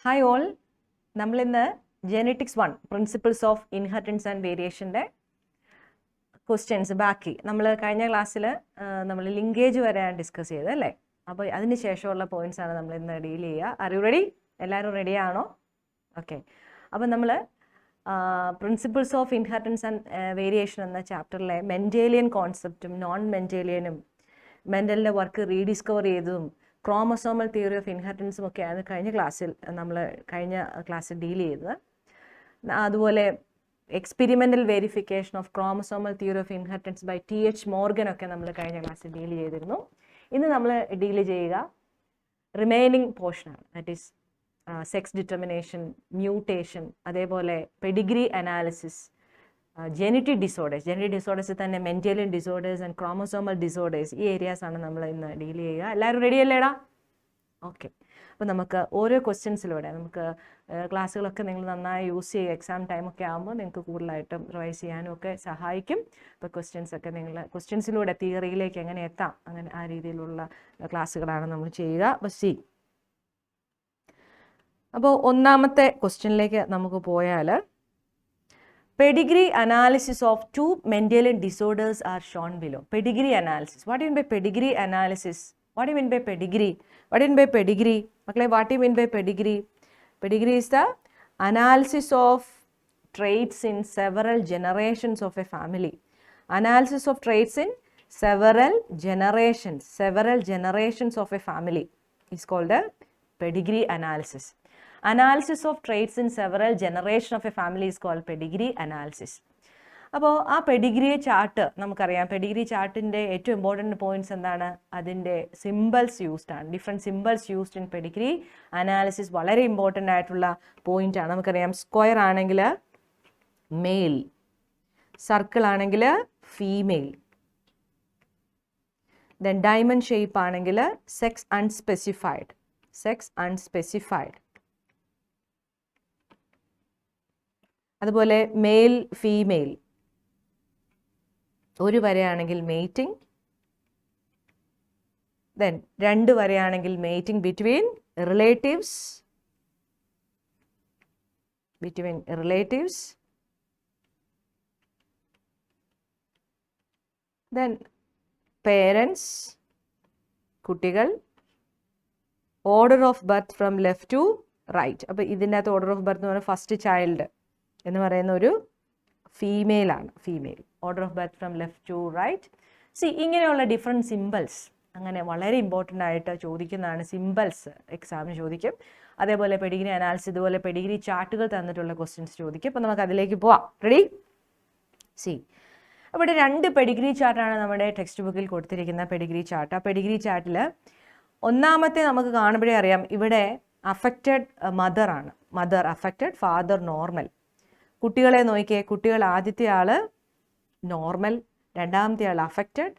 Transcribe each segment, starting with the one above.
Hi all, നമ്മളിന്ന് genetics 1 principles of inheritance and വേരിയേഷൻ്റെ questions ബാക്കി നമ്മൾ കഴിഞ്ഞ ക്ലാസ്സിൽ നമ്മൾ ലിങ്കേജ് വരെയാണ് ഡിസ്കസ് ചെയ്തത് അല്ലേ. അപ്പോൾ അതിന് ശേഷമുള്ള പോയിന്റ്സ് ആണ് നമ്മൾ ഇന്ന് ഡീൽ ചെയ്യുക. Are you ready? എല്ലാവരും റെഡിയാണോ? ഓക്കെ. അപ്പോൾ നമ്മൾ principles of inheritance and variation എന്ന ചാപ്റ്ററിലെ മെൻഡേലിയൻ കോൺസെപ്റ്റും നോൺ മെൻഡേലിയനും മെൻഡലിൻ്റെ വർക്ക് റീഡിസ്കവർ ചെയ്തതും ക്രോമസോമൽ തിയറി ഓഫ് ഇൻഹെറിറ്റൻസും ഒക്കെയാണ് കഴിഞ്ഞ ക്ലാസ്സിൽ ഡീൽ ചെയ്തത്. അതുപോലെ experimental verification of chromosomal theory of inheritance by TH Morgan ഒക്കെ നമ്മൾ കഴിഞ്ഞ ക്ലാസ്സിൽ ഡീൽ ചെയ്തിരുന്നു. ഇന്ന് നമ്മൾ ഡീൽ ചെയ്യുക റിമൈനിങ് പോർഷനാണ്. That is sex determination, mutation, അതേപോലെ പെഡിഗ്രി അനാലിസിസ്, ജെനറ്റിക് ഡിസോർഡേഴ്സ് തന്നെ Mendelian disorders and chromosomal disorders, ഈ ഏരിയാസ് ആണ് നമ്മൾ ഇന്ന് ഡീൽ ചെയ്യുക. എല്ലാവരും റെഡി അല്ലേടാ? ഓക്കെ. അപ്പോൾ നമുക്ക് ഓരോ ക്വസ്റ്റ്യൻസിലൂടെ നമുക്ക് ക്ലാസ്സുകളൊക്കെ നിങ്ങൾ നന്നായി യൂസ് ചെയ്യുക. എക്സാം ടൈമൊക്കെ ആകുമ്പോൾ നിങ്ങൾക്ക് കൂടുതലായിട്ടും റിവൈസ് ചെയ്യാനും ഒക്കെ സഹായിക്കും. അപ്പോൾ ക്വസ്റ്റ്യൻസിലൂടെ തിയറിയിലേക്ക് എങ്ങനെ എത്താം, അങ്ങനെ ആ രീതിയിലുള്ള ക്ലാസ്സുകളാണ് നമ്മൾ ചെയ്യുക. അപ്പോൾ അപ്പോൾ ഒന്നാമത്തെ ക്വസ്റ്റ്യനിലേക്ക് നമുക്ക് പോയാൽ, pedigree analysis of 2 Mendelian disorders are shown below. Pedigree analysis. What do you mean by pedigree analysis? What do you mean by pedigree? What do you mean by pedigree? What do you mean by pedigree? Pedigree is the analysis of traits in several generations of a family. Analysis of traits in several generations of a family is called a pedigree analysis. Analysis of traits in several generations of a family is called pedigree analysis. അപ്പോൾ ആ pedigree chart നമുക്കറിയാം. Pedigree ചാർട്ടിൻ്റെ ഏറ്റവും important points എന്താണ്? അതിൻ്റെ symbols used ആണ്. Different symbols used in pedigree analysis വളരെ important ആയിട്ടുള്ള പോയിന്റ് ആണ്. നമുക്കറിയാം, സ്ക്വയർ ആണെങ്കിൽ മെയിൽ, സർക്കിൾ ആണെങ്കിൽ ഫീമെയിൽ, ദെൻ ഡയമണ്ട് ഷേപ്പ് ആണെങ്കിൽ സെക്സ് അൺസ്പെസിഫൈഡ്. അതുപോലെ മെയിൽ ഫീമെയിൽ, ഒരു വരയാണെങ്കിൽ മേറ്റിംഗ്, ദെൻ 2 വരയാണെങ്കിൽ mating between relatives, then parents, കുട്ടികൾ, order of birth from left to right. അപ്പോൾ ഇതിൻ്റെ അകത്ത് ഓർഡർ ഓഫ് ബർത്ത് എന്ന് പറയുന്നത് ഫസ്റ്റ് ചൈൽഡ് എന്ന് പറയുന്ന ഒരു ഫീമെയിൽ ആണ്. Order of birth from left to right. ഇങ്ങനെയുള്ള ഡിഫറെൻറ്റ് സിമ്പിൾസ് അങ്ങനെ വളരെ ഇമ്പോർട്ടൻ്റ് ആയിട്ട് ചോദിക്കുന്നതാണ്. സിമ്പിൾസ് എക്സാമിന് ചോദിക്കും. അതേപോലെ പെഡിഗ്രി അനാലിസിസ്, ഇതുപോലെ പെഡിഗ്രി ചാർട്ടുകൾ തന്നിട്ടുള്ള ക്വസ്റ്റ്യൻസ് ചോദിക്കും. അപ്പോൾ നമുക്ക് അതിലേക്ക് പോവാം. റെഡി? അവിടെ 2 പെഡിഗ്രി ചാർട്ടാണ് നമ്മുടെ ടെക്സ്റ്റ് ബുക്കിൽ കൊടുത്തിരിക്കുന്ന പെഡിഗ്രി ചാർട്ട്. ആ പെഡിഗ്രി ചാർട്ടിൽ ഒന്നാമത്തെ നമുക്ക് കാണുമ്പോഴേ അറിയാം, ഇവിടെ അഫക്റ്റഡ് മദർ ആണ്. Mother affected, father normal. കുട്ടികളെ നോക്കിയേ, കുട്ടികൾ ആദ്യത്തെ ആൾ നോർമൽ, രണ്ടാമത്തെ ആൾ അഫക്റ്റഡ്,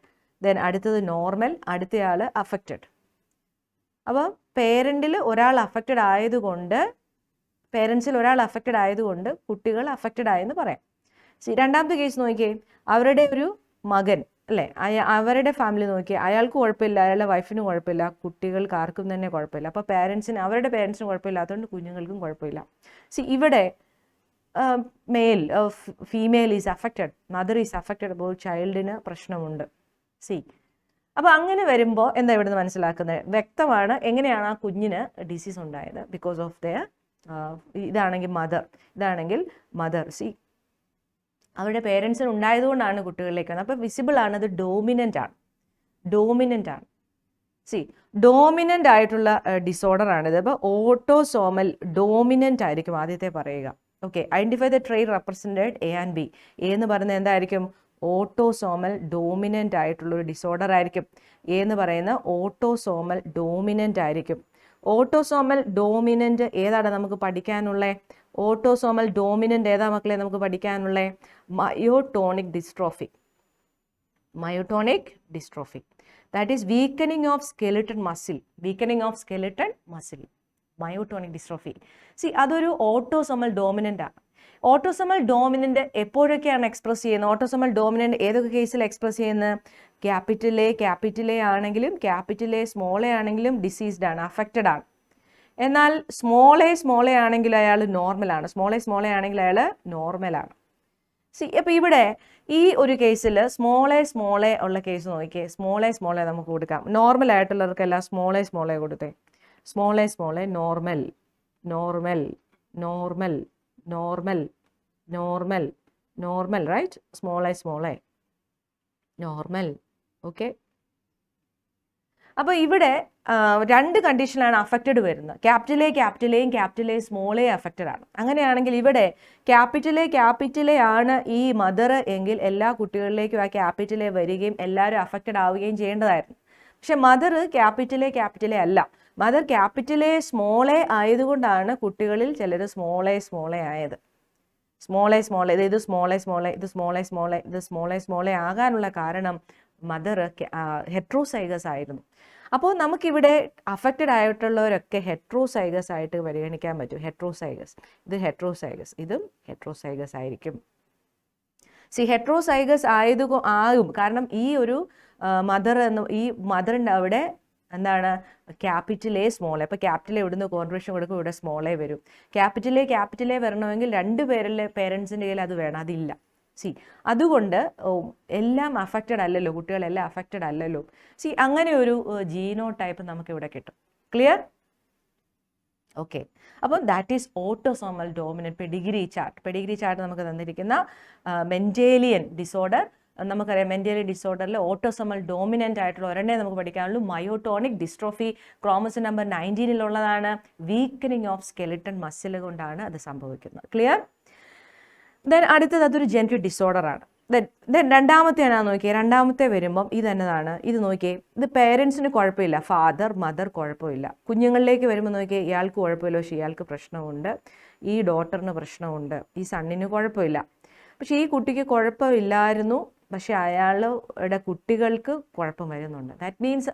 ദെൻ അടുത്തത് നോർമൽ, അടുത്ത ആൾ അഫക്റ്റഡ്. അപ്പോൾ പേരൻസിൽ ഒരാൾ അഫക്റ്റഡ് ആയതുകൊണ്ട് കുട്ടികൾ അഫക്റ്റഡ് ആയെന്ന് പറയാം. രണ്ടാമത്തെ കേസ് നോക്കിയേ, അവരുടെ ഒരു മകൻ അല്ലേ, അവരുടെ ഫാമിലി നോക്കിയാൽ അയാൾക്ക് കുഴപ്പമില്ല, അയാളുടെ വൈഫിന് കുഴപ്പമില്ല, കുട്ടികൾക്ക് ആർക്കും തന്നെ കുഴപ്പമില്ല. അപ്പോൾ അവരുടെ പേരൻസിന് കുഴപ്പമില്ലാത്തതുകൊണ്ട് കുഞ്ഞുങ്ങൾക്കും കുഴപ്പമില്ല. ഇവിടെ male female is affected, mother is affected, അപ്പോൾ ചൈൽഡിന് പ്രശ്നമുണ്ട്. അപ്പോൾ അങ്ങനെ വരുമ്പോൾ എന്താ ഇവിടുന്ന് മനസ്സിലാക്കുന്നത്? വ്യക്തമാണ് എങ്ങനെയാണ് ആ കുഞ്ഞിന് ഡിസീസ് ഉണ്ടായത്. ബിക്കോസ് ഓഫ് ദെയർ ഇതാണെങ്കിൽ മദർ അവരുടെ പേരൻസിന് ഉണ്ടായതുകൊണ്ടാണ് കുട്ടികളിലേക്ക് വന്നത്. അപ്പോൾ വിസിബിൾ ആണ്, അത് ഡോമിനൻ്റ് ആണ്. ഡോമിനൻ്റ് ആയിട്ടുള്ള ഡിസോർഡർ ആണിത്. അപ്പോൾ ഓട്ടോസോമൽ ഡോമിനൻ്റ് ആയിരിക്കും ആദ്യത്തെ പറയുക. Okay, identify the trait represented A and B. എന്ന് പറയുന്നത് എന്തായിരിക്കും? ഓട്ടോസോമൽ ഡോമിനൻ്റ് ആയിട്ടുള്ളൊരു ഡിസോർഡർ ആയിരിക്കും. എന്ന് പറയുന്ന ഓട്ടോസോമൽ ഡോമിനൻ്റ് ആയിരിക്കും. ഓട്ടോസോമൽ ഡോമിനൻ്റ് ഏതാണ് നമുക്ക് പഠിക്കാനുള്ളത്? ഓട്ടോസോമൽ ഡോമിനൻ്റ് ഏതാ മക്കളെ നമുക്ക് പഠിക്കാനുള്ളത്? Myotonic dystrophy. That is weakening of skeleton muscle. Myotonic dystrophy. അതൊരു ഓട്ടോസോമൽ ഡോമിനൻ്റ് ആണ്. ഓട്ടോസോമൽ ഡോമിനൻ്റ് എപ്പോഴൊക്കെയാണ് എക്സ്പ്രസ് ചെയ്യുന്നത്? ഓട്ടോസോമൽ ഡോമിനൻ്റ് ഏതൊക്കെ കേസിൽ എക്സ്പ്രസ് ചെയ്യുന്നത്? ക്യാപിറ്റൽ എ ആണെങ്കിലും ക്യാപിറ്റൽ എ സ്മോൾ എ ആണെങ്കിലും ഡിസീസ്ഡ് ആണ്, അഫക്റ്റഡ് ആണ്. എന്നാൽ സ്മോൾ എ ആണെങ്കിൽ അയാൾ നോർമലാണ്. സ്മോൾ എ ആണെങ്കിൽ അയാൾ നോർമലാണ്. അപ്പോൾ ഇവിടെ ഈ ഒരു കേസിൽ സ്മോൾ എ ഉള്ള കേസ് നോക്കിയേ. സ്മോൾ എ നമുക്ക് കൊടുക്കാം. നോർമൽ ആയിട്ടുള്ളവർക്കെല്ലാം സ്മോൾ എ കൊടുത്തേ. Small A normal normal normal normal normal normal, right? Small A normal. Okay, അപ്പോൾ ഇവിടെ രണ്ട് കണ്ടീഷനിലാണ് അഫക്റ്റഡ് വരുന്നത്. ക്യാപിറ്റൽ എയും capital A small A affected ആണ്. അങ്ങനെയാണെങ്കിൽ ഇവിടെ ക്യാപിറ്റൽ എ ആണ് ഈ മദർ എങ്കിൽ എല്ലാ കുട്ടികളിലേക്കും ആ ക്യാപിറ്റൽ എ വരികയും എല്ലാവരും അഫക്റ്റഡ് ആവുകയും ചെയ്യേണ്ടതായിരുന്നു. പക്ഷെ മദർ ക്യാപിറ്റൽ എ അല്ല. Mother capital A small A ആയതുകൊണ്ടാണ് കുട്ടികളിൽ ചിലർ സ്മോൾ എ ആയത്. സ്മോൾ എ ഇത് സ്മോൾ എ ഇത് സ്മോൾ എ ആകാനുള്ള കാരണം മദർ ഹെട്രോസൈഗസ് ആയിരുന്നു. അപ്പോൾ നമുക്കിവിടെ അഫക്റ്റഡ് ആയിട്ടുള്ളവരൊക്കെ ഹെട്രോസൈഗസ് ആയിട്ട് പരിഗണിക്കാൻ പറ്റും. ഹെട്രോസൈഗസ്, ഇതും ഹെട്രോസൈഗസ് ആയിരിക്കും. ഹെട്രോസൈഗസ് ആകും കാരണം ഈ ഒരു ഈ മദറിൻ്റെ അവിടെ എന്താണ് ക്യാപിറ്റൽ എ സ്മോൾ എ. അപ്പോൾ ക്യാപിറ്റൽ എ ഇവിടുന്ന് കോൺട്രിബ്യൂഷൻ കൊടുക്കും, ഇവിടെ സ്മോൾ എ വരും. ക്യാപിറ്റൽ എ വരണമെങ്കിൽ രണ്ട് പേരൻസിൻ്റെ കയ്യിൽ അത് വേണം, അതില്ല. അതുകൊണ്ട് എല്ലാം അഫക്റ്റഡ് അല്ലല്ലോ, കുട്ടികളെല്ലാം അഫക്റ്റഡ് അല്ലല്ലോ. അങ്ങനെ ഒരു ജീനോ ടൈപ്പ് നമുക്ക് ഇവിടെ കിട്ടും. ക്ലിയർ? ഓക്കെ, അപ്പം that is autosomal dominant pedigree chart നമുക്ക് തന്നിരിക്കുന്ന മെൻഡേലിയൻ ഡിസോർഡർ. നമുക്കറിയാം മെൻഡേലിയൻ ഡിസോർഡറിൽ ഓട്ടോസോമൽ ഡോമിനന്റ് ആയിട്ടുള്ള ഒരെണ്ണേ നമുക്ക് പഠിക്കാനുള്ളൂ. Myotonic dystrophy chromosome number 19 weakening of skeleton muscle കൊണ്ടാണ് അത് സംഭവിക്കുന്നത്. ക്ലിയർ? ദെൻ അടുത്തത് അതൊരു ജെനറ്റിക് ഡിസോർഡറാണ്. ദെൻ രണ്ടാമത്തെ എന്നാന്ന് നോക്കിയേ. രണ്ടാമത്തെ വരുമ്പം ഇത് എന്നതാണ്. ഇത് നോക്കിയേ, ഇത് പേരൻസിന് കുഴപ്പമില്ല, ഫാദർ മദർ കുഴപ്പമില്ല. കുഞ്ഞുങ്ങളിലേക്ക് വരുമ്പോൾ നോക്കിയേ, ഇയാൾക്ക് കുഴപ്പമില്ല പക്ഷേ ഇയാൾക്ക് പ്രശ്നമുണ്ട്, ഈ ഡോട്ടറിന് പ്രശ്നമുണ്ട്, ഈ സണ്ണിന് കുഴപ്പമില്ല. പക്ഷേ ഈ കുട്ടിക്ക് കുഴപ്പമില്ലായിരുന്നു, പക്ഷെ അയാളുടെ കുട്ടികൾക്ക് കുഴപ്പം വരുന്നുണ്ട്. ദാറ്റ് മീൻസ്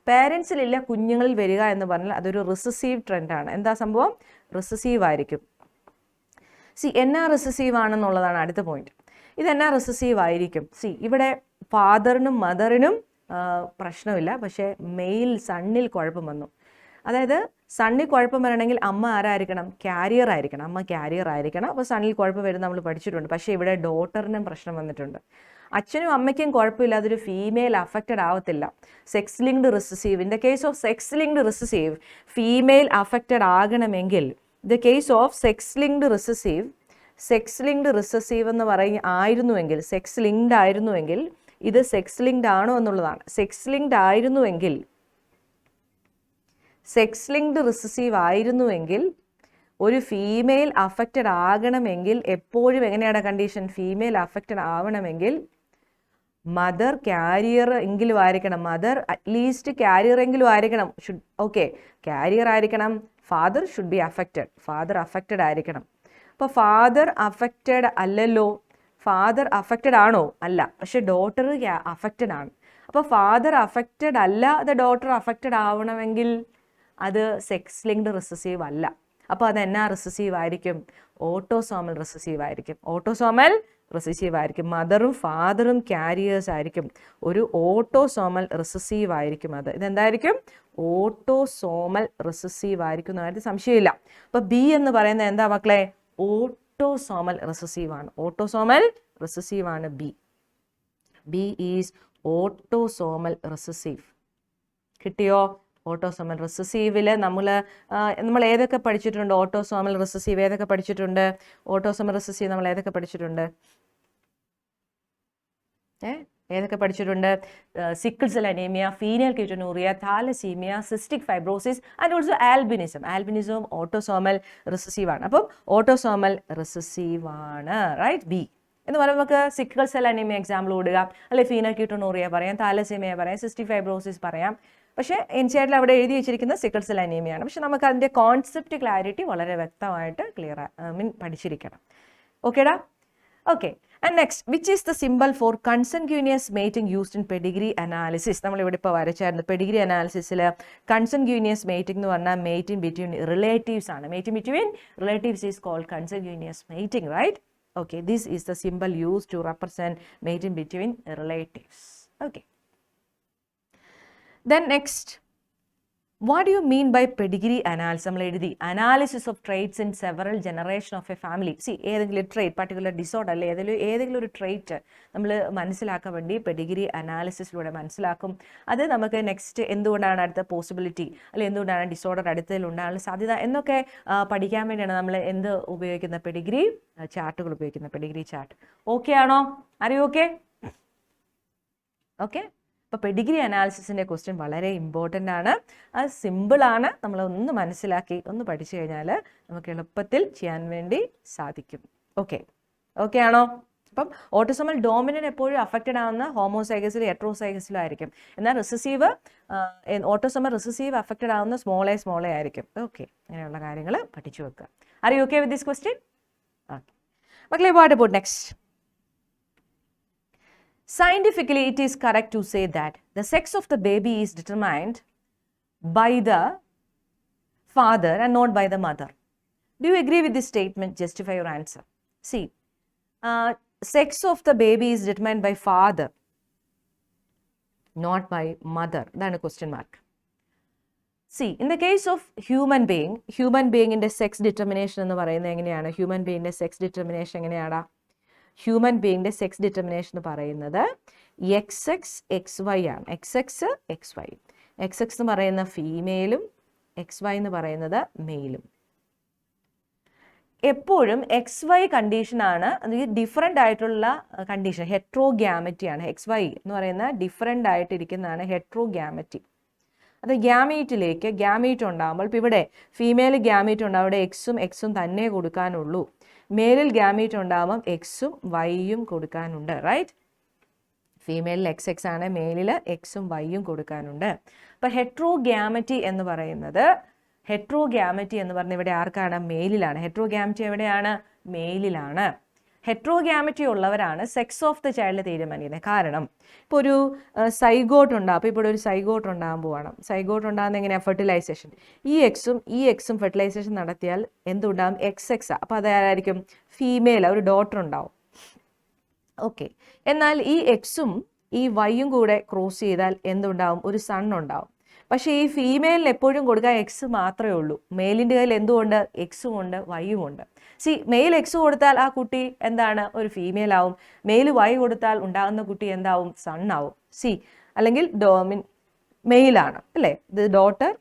പേരൻസിലില്ല, കുഞ്ഞുങ്ങളിൽ വരിക എന്ന് പറഞ്ഞാൽ അതൊരു റിസസീവ് ട്രെൻഡാണ്. എന്താ സംഭവം? റിസസീവ് ആയിരിക്കും. എന്നാ റിസസീവ് ആണെന്നുള്ളതാണ് അടുത്ത പോയിന്റ്. ഇത് എന്നാ റിസസീവ് ആയിരിക്കും? ഇവിടെ ഫാദറിനും മദറിനും പ്രശ്നമില്ല, പക്ഷേ മെയിൽ സണ്ണിൽ കുഴപ്പം വന്നു. അതായത് സണ്ണിൽ കുഴപ്പം വരണമെങ്കിൽ അമ്മ ആരായിരിക്കണം? ക്യാരിയർ ആയിരിക്കണം. അമ്മ ക്യാരിയർ ആയിരിക്കണം. അപ്പോൾ സണ്ണിൽ കുഴപ്പം വരും നമ്മൾ പഠിച്ചിട്ടുണ്ട്. പക്ഷേ ഇവിടെ ഡോട്ടറിനും പ്രശ്നം വന്നിട്ടുണ്ട്. അച്ഛനും അമ്മയ്ക്കും കുഴപ്പമില്ല, അതൊരു ഫീമെയിൽ അഫക്റ്റഡ് ആവത്തില്ല. Sex linked recessive. In the case of sex linked recessive female affected ആകണമെങ്കിൽ the case of sex linked recessive എന്ന് ആയിരുന്നുവെങ്കിൽ, സെക്സ് ലിങ്ക്ഡ് ആയിരുന്നുവെങ്കിൽ, ഇത് സെക്സ് ലിങ്ക്ഡ് ആണോ എന്നുള്ളതാണ്. സെക്സ് ലിങ്ക്ഡ് ആയിരുന്നുവെങ്കിൽ, സെക്സ് ലിങ്ക്ഡ് റിസസീവ് ആയിരുന്നുവെങ്കിൽ ഒരു ഫീമെയിൽ അഫക്റ്റഡ് ആകണമെങ്കിൽ എപ്പോഴും എങ്ങനെയാണ് കണ്ടീഷൻ? ഫീമെയിൽ അഫക്റ്റഡ് ആവണമെങ്കിൽ മദർ ക്യാരിയർ എങ്കിലും ആയിരിക്കണം. മദർ അറ്റ്ലീസ്റ്റ് ക്യാരിയർ എങ്കിലും ആയിരിക്കണം. ഓക്കെ, ക്യാരിയർ ആയിരിക്കണം. Father should be affected. Father affected ആയിരിക്കണം. അപ്പോൾ ഫാദർ അഫക്റ്റഡ് അല്ലല്ലോ. ഫാദർ അഫക്റ്റഡ് ആണോ? അല്ല. പക്ഷെ ഡോട്ടർ അഫക്റ്റഡ് ആണ്. അപ്പോൾ ഫാദർ അഫക്റ്റഡ് അല്ലാതെ ഡോട്ടർ അഫക്റ്റഡ് ആവണമെങ്കിൽ അത് സെക്സ് ലിങ്ക്ഡ് റിസസീവ് അല്ല. അപ്പോൾ അത് എന്നാ റിസസീവ് ആയിരിക്കും? ഓട്ടോസോമൽ റിസസീവ് ആയിരിക്കും. ഓട്ടോസോമൽ റിസസീവ് ആയിരിക്കും. മദറും ഫാദറും ക്യാരിയേഴ്സ് ആയിരിക്കും. ഒരു ഓട്ടോസോമൽ റിസസീവ് ആയിരിക്കും. ഇതെന്തായിരിക്കും? ഓട്ടോസോമൽ റിസസീവ് ആയിരിക്കും എന്ന കാര്യത്തിൽ സംശയമില്ല. അപ്പോൾ ബി എന്ന് പറയുന്നത് എന്താ മക്കളെ? ഓട്ടോസോമൽ റിസസീവ് ആണ്. ഓട്ടോസോമൽ റിസസീവ് ആണ് B. B is autosomal recessive. കിട്ടിയോ? ഓട്ടോസോമൽ റിസസീവിൽ നമ്മൾ ഏതൊക്കെ പഠിച്ചിട്ടുണ്ട്? ഓട്ടോസോമൽ റിസസീവ് ഏതൊക്കെ പഠിച്ചിട്ടുണ്ട്? ഓട്ടോസോമൽ റിസസീവ് നമ്മൾ ഏതൊക്കെ പഠിച്ചിട്ടുണ്ട്? ഏതൊക്കെ പഠിച്ചിട്ടുണ്ട്? Sickle cell anaemia, phenylketonuria, thalassaemia, cystic fibrosis and also albinism. ആൽബിനിസവും ഓട്ടോസോമൽ റിസസീവ് ആണ്. അപ്പം ഓട്ടോസോമൽ റിസസീവ് ആണ്, റൈറ്റ്? ബി എന്ന് പറയുമ്പോൾ നമുക്ക് സിക്കിൾ സെൽ അനീമിയ എക്സാമ്പിൾ കൊടുക്കുക, അല്ലെങ്കിൽ ഫീനൽ കീറ്റോണൂറിയ പറയാം, താലസീമിയ പറയാം, സിസ്റ്റിക് ഫൈബ്രോസിസ് പറയാം. പക്ഷേ എൻസിആർടിയിൽ അവിടെ എഴുതി വെച്ചിരിക്കുന്ന സിക്കിൾ സെൽ അനീമിയാണ്. പക്ഷെ നമുക്ക് അതിൻ്റെ കോൺസെപ്റ്റ് ക്ലാരിറ്റി വളരെ വ്യക്തമായിട്ട് പഠിച്ചിരിക്കണം. ഓക്കേടാ? Okay. And next, which is the symbol for consanguineous mating used in pedigree analysis? നമ്മളിവിടെ ഇപ്പോൾ വരച്ചായിരുന്നു. പെഡിഗ്രി അനാലിസിസിൽ കൺസൻഗ്യൂനിയസ് മേറ്റിംഗ് എന്ന് പറഞ്ഞാൽ മേറ്റിംഗ് ബിറ്റ്വീൻ റിലേറ്റീവ്സ് ആണ്. Mating between relatives is called consanguineous mating, right? Okay, this is the symbol used to represent mating between relatives. Okay. Then next, what you mean by pedigree analysis? നമ്മൾ എഴുതി analysis of traits in several generation of a family. ഏതെങ്കിലും trait, particular disorder അല്ലെ ഏതെങ്കിലും ഒരു trait നമ്മൾ മനസ്സിലാക്കാൻ വേണ്ടി Pedigree അനാലിസിസിലൂടെ മനസ്സിലാക്കും. അത് നമുക്ക് നെക്സ്റ്റ് എന്തുകൊണ്ടാണ് അടുത്ത പോസിബിലിറ്റി അല്ലെ എന്തുകൊണ്ടാണ് ഡിസോർഡർ അടുത്തതിൽ ഉണ്ടാകാനുള്ള സാധ്യത എന്നൊക്കെ പഠിക്കാൻ വേണ്ടിയാണ് നമ്മൾ എന്ത് ഉപയോഗിക്കുന്ന പെഡിഗ്രി ചാർട്ടുകൾ ഉപയോഗിക്കുന്നത്. പെഡിഗ്രി ചാർട്ട് ഓക്കെ ആണോ? അറിയോ? Okay okay. അപ്പോൾ പെഡിഗ്രി അനാലിസിസിൻ്റെ ക്വസ്റ്റ്യൻ വളരെ ഇമ്പോർട്ടൻ്റ് ആണ്. അത് സിമ്പിളാണ്. നമ്മളൊന്ന് മനസ്സിലാക്കി ഒന്ന് പഠിച്ചു കഴിഞ്ഞാൽ നമുക്ക് എളുപ്പത്തിൽ ചെയ്യാൻ വേണ്ടി സാധിക്കും. ഓക്കെ ഓക്കെ ആണോ? അപ്പം ഓട്ടോസോമൽ ഡോമിനൻ്റ് എപ്പോഴും അഫക്റ്റഡ് ആവുന്ന ഹോമോസൈഗസിലും ഹെട്രോസൈഗസിലും ആയിരിക്കും. എന്നാൽ റിസസീവ് ഓട്ടോസോമൽ റിസസീവ് അഫക്റ്റഡ് ആവുന്ന സ്മോൾ എ ആയിരിക്കും. ഓക്കെ, അങ്ങനെയുള്ള കാര്യങ്ങൾ പഠിച്ചു വെക്കുക. Are you okay with this question? Okay മക്കളെ, what about next? Scientifically, it is correct to say that the sex of the baby is determined by the father and not by the mother. Do you agree with this statement? Justify your answer. See, sex of the baby is determined by father, not by mother. That's a question mark. See, in the case of human being in the sex determination എന്ന് പറയുന്നത് എങ്ങനെയാണ്? Human ബീയിങ്ങിൻ്റെ sex determination എങ്ങനെയാണ്? Human ബീയിങ്ങിൻ്റെ sex determination എന്ന് പറയുന്നത് XX XY ആണ്. XX XY. XX എന്ന് പറയുന്ന ഫീമെയിലും XY എന്ന് പറയുന്നത് മെയിലും. എപ്പോഴും XY കണ്ടീഷനാണ്, ഡിഫറെൻ്റ് ആയിട്ടുള്ള കണ്ടീഷൻ ഹെട്രോഗ്യാമറ്റിയാണ്. XY എന്ന് പറയുന്ന ഡിഫറെൻ്റ് ആയിട്ടിരിക്കുന്നതാണ് ഹെട്രോഗ്യാമറ്റി. അത് ഗ്യാമീറ്റിലേക്ക് ഗ്യാമീറ്റ് ഉണ്ടാകുമ്പോൾ, ഇപ്പോൾ ഇവിടെ ഫീമെയിൽ ഗ്യാമീറ്റ് ഉണ്ടാകും, അവിടെ എക്സും തന്നെ കൊടുക്കാനുള്ളൂ. മെയിലിൽ ഗ്യാമീറ്റ് ഉണ്ടാകുമ്പം എക്സും വൈയും കൊടുക്കാനുണ്ട്. റൈറ്റ്? ഫീമെയിലിൽ XX ആണ്, മെയിലിൽ എക്സും വൈയും കൊടുക്കാനുണ്ട്. അപ്പോൾ ഹെട്രോഗ്യാമറ്റി എന്ന് പറയുന്നത് ഇവിടെ ആർക്കാണ്? മെയിലിലാണ്. ഹെട്രോഗ്യാമറ്റി എവിടെയാണ്? മെയിലിലാണ്. ഹെട്രോഗ്യാമറ്റി ഉള്ളവരാണ് സെക്സ് ഓഫ് ദ ചൈൽഡ് തീരുമാനിക്കുന്നത്. കാരണം ഇപ്പോൾ ഒരു സൈഗോട്ട് ഉണ്ടാകും. അപ്പോൾ ഇപ്പോൾ ഒരു സൈഗോട്ട് ഉണ്ടാകാൻ പോവാണ്. സൈഗോട്ട് ഉണ്ടാകുന്ന എങ്ങനെയാണ്? ഫെർട്ടിലൈസേഷൻ. ഈ എക്സും ഫെർട്ടിലൈസേഷൻ നടത്തിയാൽ എന്തുണ്ടാകും? XX. അപ്പോൾ അതായിരിക്കും ഫീമെയിൽ, ഒരു ഡോട്ടർ ഉണ്ടാവും. ഓക്കെ. എന്നാൽ ഈ എക്സും ഈ വൈയും കൂടെ ക്രോസ് ചെയ്താൽ എന്തുണ്ടാവും? ഒരു സൺ ഉണ്ടാവും. പക്ഷേ ഈ ഫീമെയിലിന് എപ്പോഴും കൊടുക്കാൻ എക്സ് മാത്രമേ ഉള്ളൂ. മെയിലിൻ്റെ കയ്യിൽ എന്തുകൊണ്ട്? എക്സും ഉണ്ട്, വൈയും ഉണ്ട്. മെയിൽ എക്സ് കൊടുത്താൽ ആ കുട്ടി എന്താണ്? ഒരു ഫീമെയിൽ ആവും. മെയിൽ വൈ കൊടുത്താൽ ഉണ്ടാകുന്ന കുട്ടി എന്താവും? സൺ ആവും. അല്ലെങ്കിൽ മെയിലാണ് അല്ലേ? ഇത് daughter,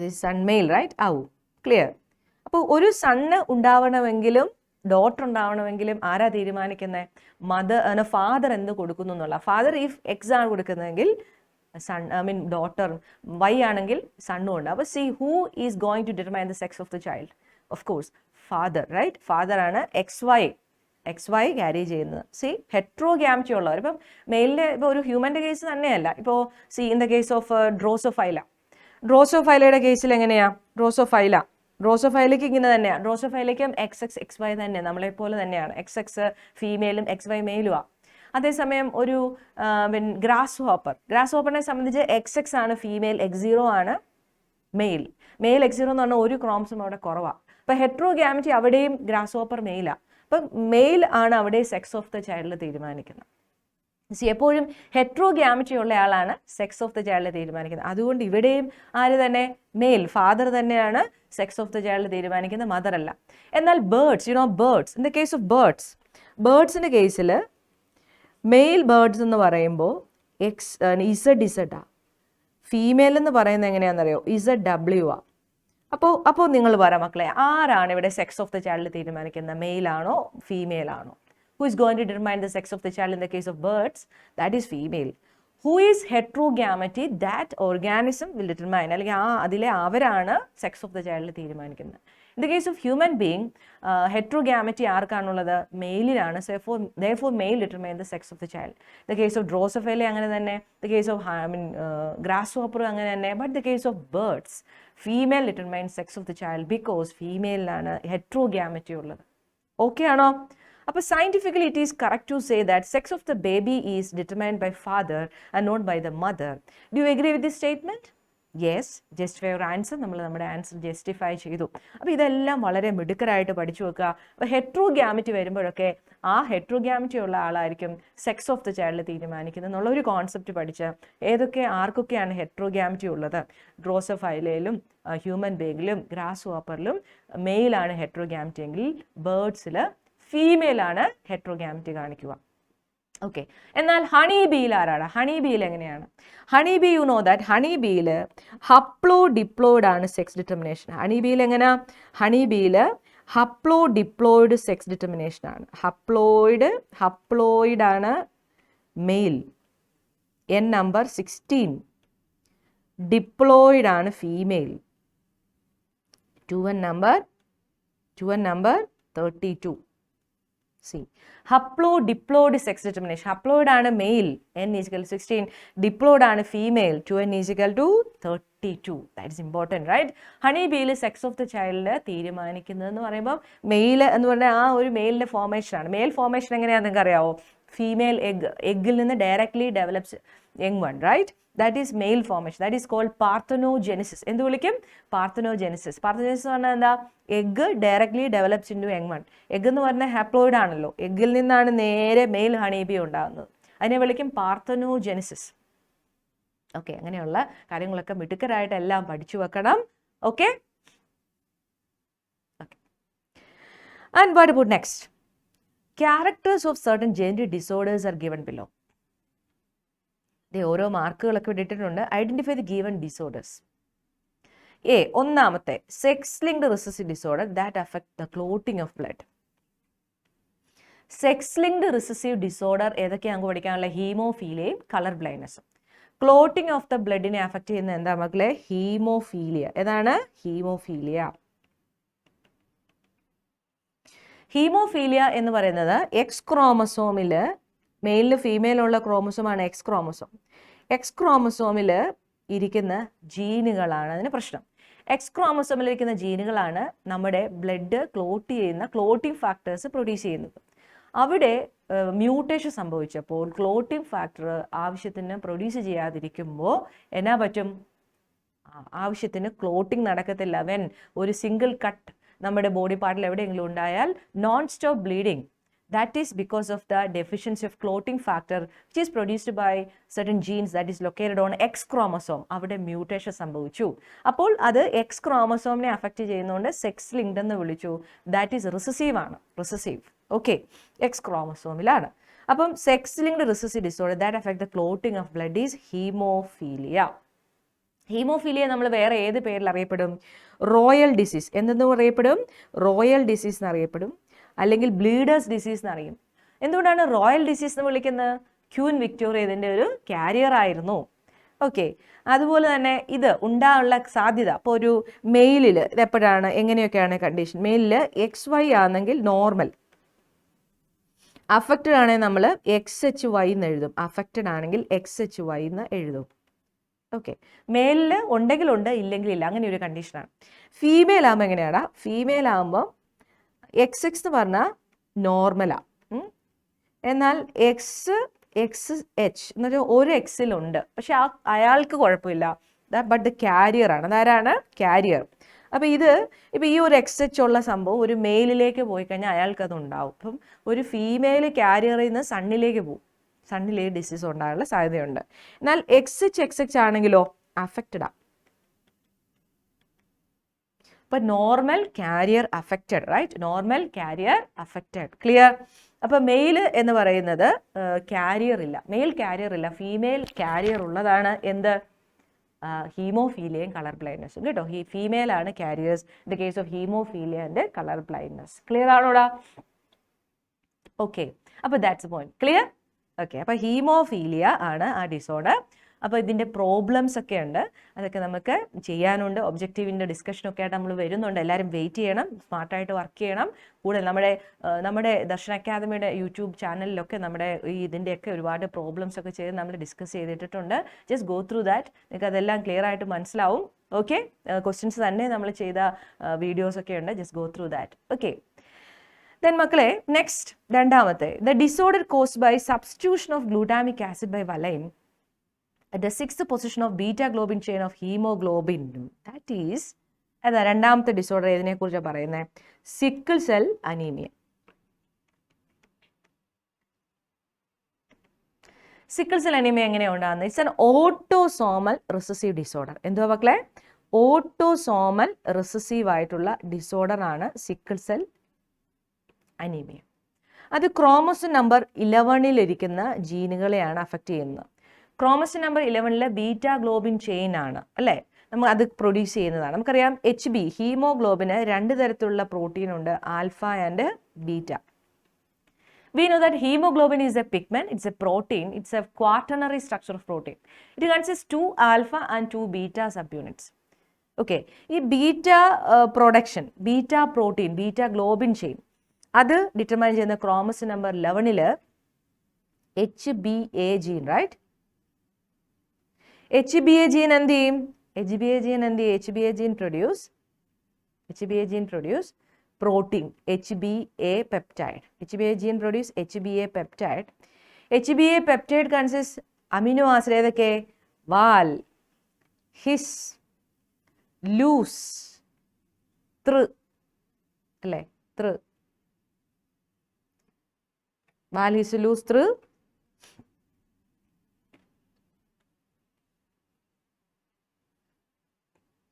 this son male, right? ആവും. ക്ലിയർ? അപ്പോൾ ഒരു സണ്ണ് ഉണ്ടാവണമെങ്കിലും ഡോട്ടർ ഉണ്ടാവണമെങ്കിലും ആരാ തീരുമാനിക്കുന്നത്? ഫാദർ എന്ത് കൊടുക്കുന്നു എന്നുള്ള. ഫാദർ ഇഫ് എക്സ് ആണ് കൊടുക്കുന്നതെങ്കിൽ സൺ ഡോട്ടർ, വൈ ആണെങ്കിൽ സണ്ണും ഉണ്ട്. അപ്പോൾ who is going to determine the sex of the child? Of course father, right? Father ആണ് XY ക്യാരി ചെയ്യുന്നത്. ഹെട്രോഗ്യാമറ്റി ഉള്ളവർ, ഇപ്പം മെയിലിൻ്റെ ഇപ്പോൾ ഒരു ഹ്യൂമൻ്റെ കേസ് തന്നെയല്ല. ഇപ്പോൾ ഇൻ ദ കേസ് ഓഫ് ഡ്രോസോഫൈലയുടെ കേസിൽ എങ്ങനെയാ? ഡ്രോസോഫൈലയ്ക്ക് ഇങ്ങനെ തന്നെയാണ്. ഡ്രോസോഫൈലയ്ക്കും XX XY തന്നെ, നമ്മളെപ്പോലെ തന്നെയാണ്. XX ഫീമെയിലും XY മെയിലുമാണ്. അതേസമയം ഒരു ഗ്രാസ് ഹോപ്പറിനെ സംബന്ധിച്ച് XX ആണ് ഫീമെയിൽ, X0 ആണ് മെയിൽ. X0 എന്ന് പറഞ്ഞാൽ ഒരു ക്രോമസോം അവിടെ കുറവാണ്. അപ്പോൾ ഹെട്രോഗ്യാമറ്റി അവിടെയും ഗ്രാസ് ഹോപ്പർ മെയിലാണ്. അപ്പം മെയിൽ ആണ് അവിടെ സെക്സ് ഓഫ് ദ ചൈൽഡ് തീരുമാനിക്കുന്നത്. എപ്പോഴും ഹെട്രോഗ്യാമറ്റി ഉള്ള ആളാണ് സെക്സ് ഓഫ് ദ ചൈൽഡ് തീരുമാനിക്കുന്നത്. അതുകൊണ്ട് ഇവിടെയും ആര് തന്നെ? മെയിൽ, ഫാദർ തന്നെയാണ് സെക്സ് ഓഫ് ദ ചൈൽഡ് തീരുമാനിക്കുന്നത്, മദർ അല്ല. എന്നാൽ birds, in the case of ബേർഡ്സിൻ്റെ കേസിൽ മെയിൽ ബേർഡ്സ് എന്ന് പറയുമ്പോൾ ZZ ആ. ഫീമെയിൽ എന്ന് പറയുന്നത് എങ്ങനെയാണെന്നറിയോ? ZW ആ. അപ്പോൾ നിങ്ങൾ പറ മക്കളെ, ആരാണ് ഇവിടെ സെക്സ് ഓഫ് ദ ചൈൽഡ് തീരുമാനിക്കുന്നത്? മെയിലാണോ ഫീമെയിൽ ആണോ? Who is going to determine the sex of the child in the case of birds? That is female. Who is heterogamety? That organism will determine. അല്ലെങ്കിൽ അതിലെ അവരാണ് സെക്സ് ഓഫ് ദ ചൈൽഡ് തീരുമാനിക്കുന്നത്. In the case of human being, heterogamety ആർക്കാണുള്ളത്? മെയിലിനാണ്. Therefore male determine the sex of the child. The case of Drosophila അങ്ങനെ തന്നെ. The case of grasshopper അങ്ങനെ തന്നെ. But the case of birds, female determines sex of the child because female-ലാണ് heterogamety ഉള്ളത്. Okay ആണോ? അപ്പോൾ scientifically it is correct to say that sex of the baby is determined by father and not by the mother. Do you agree with this statement? Yes, justify your answer. നമ്മൾ നമ്മുടെ answer justify ചെയ്തു. അപ്പോൾ ഇതെല്ലാം വളരെ മിടുക്കരായിട്ട് പഠിച്ചു വെക്കുക. അപ്പോൾ ഹെട്രോഗ്യാമിറ്റി വരുമ്പോഴൊക്കെ ആ ഹെട്രോഗ്യാമിറ്റി ഉള്ള ആളായിരിക്കും സെക്സ് ഓഫ് ദ ചൈൽഡ് തീരുമാനിക്കുന്നത് എന്നുള്ള ഒരു കോൺസെപ്റ്റ് പഠിച്ച് ആർക്കൊക്കെയാണ് ഹെട്രോഗ്യാമിറ്റി ഉള്ളത്. ഡ്രോസോഫൈലയിലും ഹ്യൂമൻ ബീങ്ങിലും ഗ്രാസ് ഹോപ്പറിലും മെയിലാണ് ഹെട്രോഗ്യാമിറ്റി എങ്കിൽ ബേർഡ്സിൽ ഫീമെയിലാണ് ഹെട്രോഗ്യാമിറ്റി കാണിക്കുക. ഓക്കെ, എന്നാൽ ഹണി ബീയിൽ ആരാണ്? ഹണി ബീയിൽ എങ്ങനെയാണ്? Honey bee, you know that honey ബീയിൽ ഹപ്ലോ ഡിപ്ലോയിഡ് ആണ് സെക്സ് ഡിറ്റർമിനേഷൻ. ഹണി ബീയിൽ എങ്ങനെ? ഹണി ബീയിൽ ഹപ്ലോ ഡിപ്ലോയിഡ് സെക്സ് ഡിറ്റർമിനേഷൻ ആണ്. ഹപ്ലോയിഡ് ആണ് മെയിൽ, എൻ നമ്പർ 16. ഡിപ്ലോയിഡ് ആണ് female, 2n number 32. See, haplo-diploid sex determination. Haploid ആണ് male, n is equal to 16. Diploid ആണ് female, 2n is equal to 32. That is important, right? Honey ബീയിൽ sex of the child തീരുമാനിക്കുന്നതെന്ന് പറയുമ്പോൾ mail എന്ന് പറഞ്ഞാൽ ആ ഒരു മെയിലിൻ്റെ ഫോർമേഷൻ ആണ്. മെയിൽ ഫോർമേഷൻ എങ്ങനെയാണെന്ന് നിങ്ങൾക്ക് അറിയാവോ? ഫീമെയിൽ എഗ്ഗിൽ നിന്ന് directly develops young one, right? That is male formation. That is called parthenogenesis. എന്ത് വിളിക്കും? പാർത്തനോജെനിസിസ്. പാർത്തനോജെനിസിസ് എന്ന് പറഞ്ഞാൽ എന്താ? Egg directly develops into young one. Egg എന്ന് പറഞ്ഞാൽ ഹാപ്ലോയിഡ് ആണല്ലോ, എഗ്ഗിൽ നിന്നാണ് നേരെ മെയിൽ ഹണീബി ഉണ്ടാകുന്നത്. അതിനെ വിളിക്കും പാർത്തനോജെനിസിസ്. ഓക്കെ, അങ്ങനെയുള്ള കാര്യങ്ങളൊക്കെ മിടുക്കരായിട്ട് എല്ലാം പഠിച്ചു വെക്കണം. Okay, and what about next? Characters of certain genetic disorders are given below. ഓരോ മാർക്കുകളൊക്കെ ഇട്ടിട്ടുണ്ട്. Identify the given disorders. ഒന്നാമത്തെ sex linked recessive disorder that affect the clotting of blood. Sex linked recessive disorder ഏതൊക്കെയാണ് നമുക്ക് പഠിക്കാനുള്ള? ഹീമോഫീലിയയും colour ബ്ലൈൻഡ്നസും. Clotting of the ബ്ലഡിനെ അഫക്ട് ചെയ്യുന്ന എന്താ മക്കളെ? ഹീമോഫീലിയ. ഏതാണ്? ഹീമോഫീലിയ. ഹീമോഫീലിയ എന്ന് പറയുന്നത് എക്സ് ക്രോമസോമിൽ, മെയിലിന് ഫീമെയിലുള്ള ക്രോമസോമാണ് എക്സ് ക്രോമസോം. എക്സ് ക്രോമസോമിൽ ഇരിക്കുന്ന ജീനുകളാണ് അതിന് പ്രശ്നം. എക്സ് ക്രോമസോമിൽ ഇരിക്കുന്ന ജീനുകളാണ് നമ്മുടെ ബ്ലഡ് ക്ലോട്ട് ചെയ്യുന്ന ക്ലോട്ടിംഗ് ഫാക്ടേഴ്സ് പ്രൊഡ്യൂസ് ചെയ്യുന്നത്. അവിടെ മ്യൂട്ടേഷൻ സംഭവിച്ചപ്പോൾ ക്ലോട്ടിംഗ് ഫാക്ടർ ആവശ്യത്തിന് പ്രൊഡ്യൂസ് ചെയ്യാതിരിക്കുമ്പോൾ എന്നാ പറ്റും? ആവശ്യത്തിന് ക്ലോട്ടിംഗ് നടക്കത്തില്ല. വെൻ ഒരു സിംഗിൾ കട്ട് നമ്മുടെ ബോഡി പാർട്ടിൽ എവിടെയെങ്കിലും ഉണ്ടായാൽ non stop bleeding. That is because of the deficiency of clotting factor which is produced by certain genes that is located on X chromosome. അവിടെ മ്യൂട്ടേഷൻ സംഭവിച്ചു. അപ്പോൾ അത് എക്സ് ക്രോമസോമിനെ അഫക്റ്റ് ചെയ്യുന്നതുകൊണ്ട് സെക്സ് ലിങ്ക്ഡ് എന്ന് വിളിച്ചു. ദാറ്റ് ഈസ് റിസസീവ് ആണ്, recessive. Okay, X ക്രോമസോമിലാണ്. അപ്പം sex linked recessive disorder that affect the clotting of blood is haemophilia. Haemophilia നമ്മൾ വേറെ ഏത് പേരിൽ അറിയപ്പെടും? Royal disease. എന്തെന്ന് അറിയപ്പെടും? റോയൽ ഡിസീസ് എന്നറിയപ്പെടും, അല്ലെങ്കിൽ ബ്ലീഡേഴ്സ് ഡിസീസ് എന്നറിയും. എന്തുകൊണ്ടാണ് റോയൽ ഡിസീസ് എന്ന് വിളിക്കുന്നത്? ക്യൂൻ വിക്ടോറിയ ഇതിൻ്റെ ഒരു കാരിയർ ആയിരുന്നു. ഓക്കെ, അതുപോലെ തന്നെ ഇത് ഉണ്ടാകാനുള്ള സാധ്യത ഇപ്പോൾ ഒരു മെയിലിൽ എപ്പോഴാണ്, എങ്ങനെയൊക്കെയാണ് കണ്ടീഷൻ? മെയിലിൽ XY ആണെങ്കിൽ നോർമൽ, അഫക്റ്റഡ് ആണെങ്കിൽ നമ്മൾ XHY എന്ന് എഴുതും. അഫക്റ്റഡ് ആണെങ്കിൽ XHY എന്ന് എഴുതും. ഓക്കെ, മെയിലിൽ ഉണ്ടെങ്കിലുണ്ട്, ഇല്ലെങ്കിൽ ഇല്ല, അങ്ങനെ ഒരു കണ്ടീഷനാണ്. ഫീമെയിൽ ആകുമ്പോൾ എങ്ങനെയാടാ? ഫീമെയിൽ ആകുമ്പോൾ XX എന്ന് പറഞ്ഞാൽ നോർമലാണ്. എന്നാൽ XH എന്ന് വെച്ചാൽ ഒരു എക്സിലുണ്ട്, പക്ഷെ അയാൾക്ക് കുഴപ്പമില്ല. ബട്ട് ദ കാരിയർ ആണ്. അതാരാണ്? കാരിയർ. അപ്പോൾ ഇപ്പോൾ ഈ ഒരു XH ഉള്ള സംഭവം ഒരു മെയിലിലേക്ക് പോയി കഴിഞ്ഞാൽ അയാൾക്കത് ഉണ്ടാവും. അപ്പം ഒരു ഫീമെയിൽ കാരിയറിൽ നിന്ന് സണ്ണിലേക്ക് പോകും, സണ്ണിൽ ഈ ഡിസീസ് ഉണ്ടാകാനുള്ള സാധ്യതയുണ്ട്. എന്നാൽ XX ആണെങ്കിലോ അഫക്റ്റഡാണ്. അപ്പോൾ normal carrier affected, right? Normal carrier affected. Clear? അപ്പോൾ മെയിൽ എന്ന് പറയുന്നത് കാരിയർ ഇല്ല, മെയിൽ കാരിയർ ഇല്ല. ഫീമെയിൽ കാരിയർ ഉള്ളതാണ് എന്ത്? ഹീമോഫീലിയയും കളർ ബ്ലൈൻഡ്നസും. കേട്ടോ, ഫീമെയിൽ ആണ് carriers in the case of haemophilia and colour blindness. Clear ആണോടാ? ഓക്കെ, അപ്പോൾ ദാറ്റ്സ് പോയിന്റ്. ക്ലിയർ? ഓക്കെ, അപ്പോൾ ഹീമോഫീലിയ ആണ് ആ ഡിസോർഡർ. അപ്പോൾ ഇതിൻ്റെ പ്രോബ്ലംസ് ഒക്കെ ഉണ്ട്, അതൊക്കെ നമുക്ക് ചെയ്യാനുണ്ട്. ഒബ്ജക്റ്റീവിൻ്റെ ഡിസ്കഷനൊക്കെ ആയിട്ട് നമ്മൾ വരുന്നുണ്ട്. എല്ലാവരും വെയിറ്റ് ചെയ്യണം, സ്മാർട്ടായിട്ട് വർക്ക് ചെയ്യണം. കൂടുതൽ നമ്മുടെ ദർശൻ അക്കാദമിയുടെ യൂട്യൂബ് ചാനലിലൊക്കെ നമ്മുടെ ഇതിൻ്റെയൊക്കെ ഒരുപാട് പ്രോബ്ലംസ് ഒക്കെ ചെയ്ത് നമ്മൾ ഡിസ്കസ് ചെയ്തിട്ടുണ്ട്. ജസ്റ്റ് ഗോ ത്രൂ ദാറ്റ്, നിങ്ങൾക്ക് അതെല്ലാം ക്ലിയർ ആയിട്ട് മനസ്സിലാവും. ഓക്കെ, ക്വസ്റ്റ്യൻസ് തന്നെ നമ്മൾ ചെയ്ത വീഡിയോസൊക്കെ ഉണ്ട്. Just go through that. Okay, then മക്കളെ നെക്സ്റ്റ് രണ്ടാമത്തെ, the disorder caused by substitution of glutamic acid by valine at the 6th position of beta globin chain of hemoglobin. That is ഏതാ രണ്ടാമത്തെ disorder ഏതിനെ കുറിച്ചാണ് പറയുന്നത്? Sickle cell anaemia. Sickle cell anaemia എങ്ങനെയാണ് ഉണ്ടാകുന്നത്? It's an autosomal recessive disorder. എന്തുവാ മക്കളെ? Autosomal recessive ആയിട്ടുള്ള ഡിസോർഡർ ആണ് സിക്കിൾ സെൽ അനീമിയ. അത് ക്രോമോസോം നമ്പർ 11 ഇരിക്കുന്ന ജീനുകളെയാണ് അഫക്റ്റ് ചെയ്യുന്നത്. Chromosome number 11 beta globin chain ആണ് അല്ലേ, നമ്മൾ അത് പ്രൊഡ്യൂസ് ചെയ്യുന്നതാണ്. നമുക്കറിയാം HB ഹീമോഗ്ലോബിന് 2 തരത്തിലുള്ള പ്രോട്ടീൻ ഉണ്ട്, alpha and beta. We know that hemoglobin is a pigment, it's a protein, it's a quaternary structure of protein. It consists 2 alpha and 2 beta subunits. Okay, ഈ beta production, beta protein, beta globin chain അത് determine ചെയ്യുന്ന chromosome number 11 HBA gene, right? HBA gene എന്ത് ചെയ്യും? HBA gene produce protein HBA peptide. HBA gene produce HBA peptide. HBA peptide consists amino acid ഏതൊക്കെ? വാൽ, his, ലൂസ്, ത്ര് അല്ലേ? ത്ര്, val, his, ലൂസ്, ത്ര്,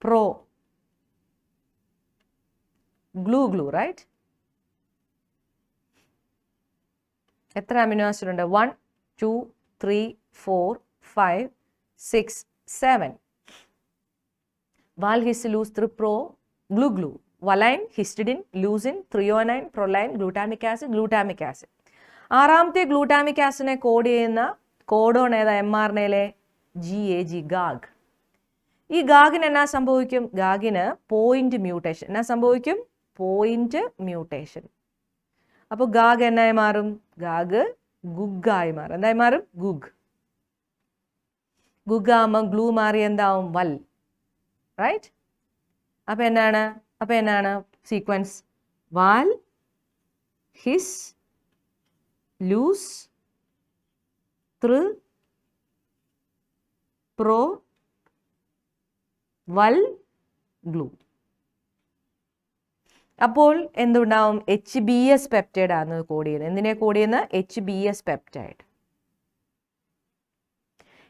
pro, glue, right? എത്ര അമിനോ ആസിഡ് ഉണ്ട്? 1 2 3 4 5 6 7. വാൽ, ഹിസ്, ലൂസ്, ത്രി, pro, glu, valine, histidine, leucine, threonine, proline, glutamic acid. ആറാമത്തെ ഗ്ലൂട്ടാമിക് ആസിഡിനെ കോഡ് ചെയ്യുന്ന കോഡോൺ ഏതാ? mRNA GAG, GAG. ഈ ഗാഗിന് എന്നാ സംഭവിക്കും? ഗാഗിന് പോയിന്റ് മ്യൂട്ടേഷൻ. എന്നാ സംഭവിക്കും? Point mutation. അപ്പോൾ ഗാഗ് എന്നായി മാറും? ഗാഗ് ഗുഗായി മാറും. എന്തായി മാറും? ഗുഗ്. ഗുഗാകുമ്പോൾ ഗ്ലൂ മാറി എന്താവും? വൽ, റൈറ്റ്? അപ്പൊ എന്നാണ് സീക്വൻസ്? വാൽ, ഹിസ്, ലൂസ്, ത്ര്, പ്രോ, വൽ, ഗ്ലൂ. അപ്പോൾ എന്തുണ്ടാവും? HBS പെപ്റ്റൈഡ് ആണ് കോഡ് ചെയ്യുന്നത്. എന്തിനെ കോഡ് ചെയ്യുന്ന? HBS peptide.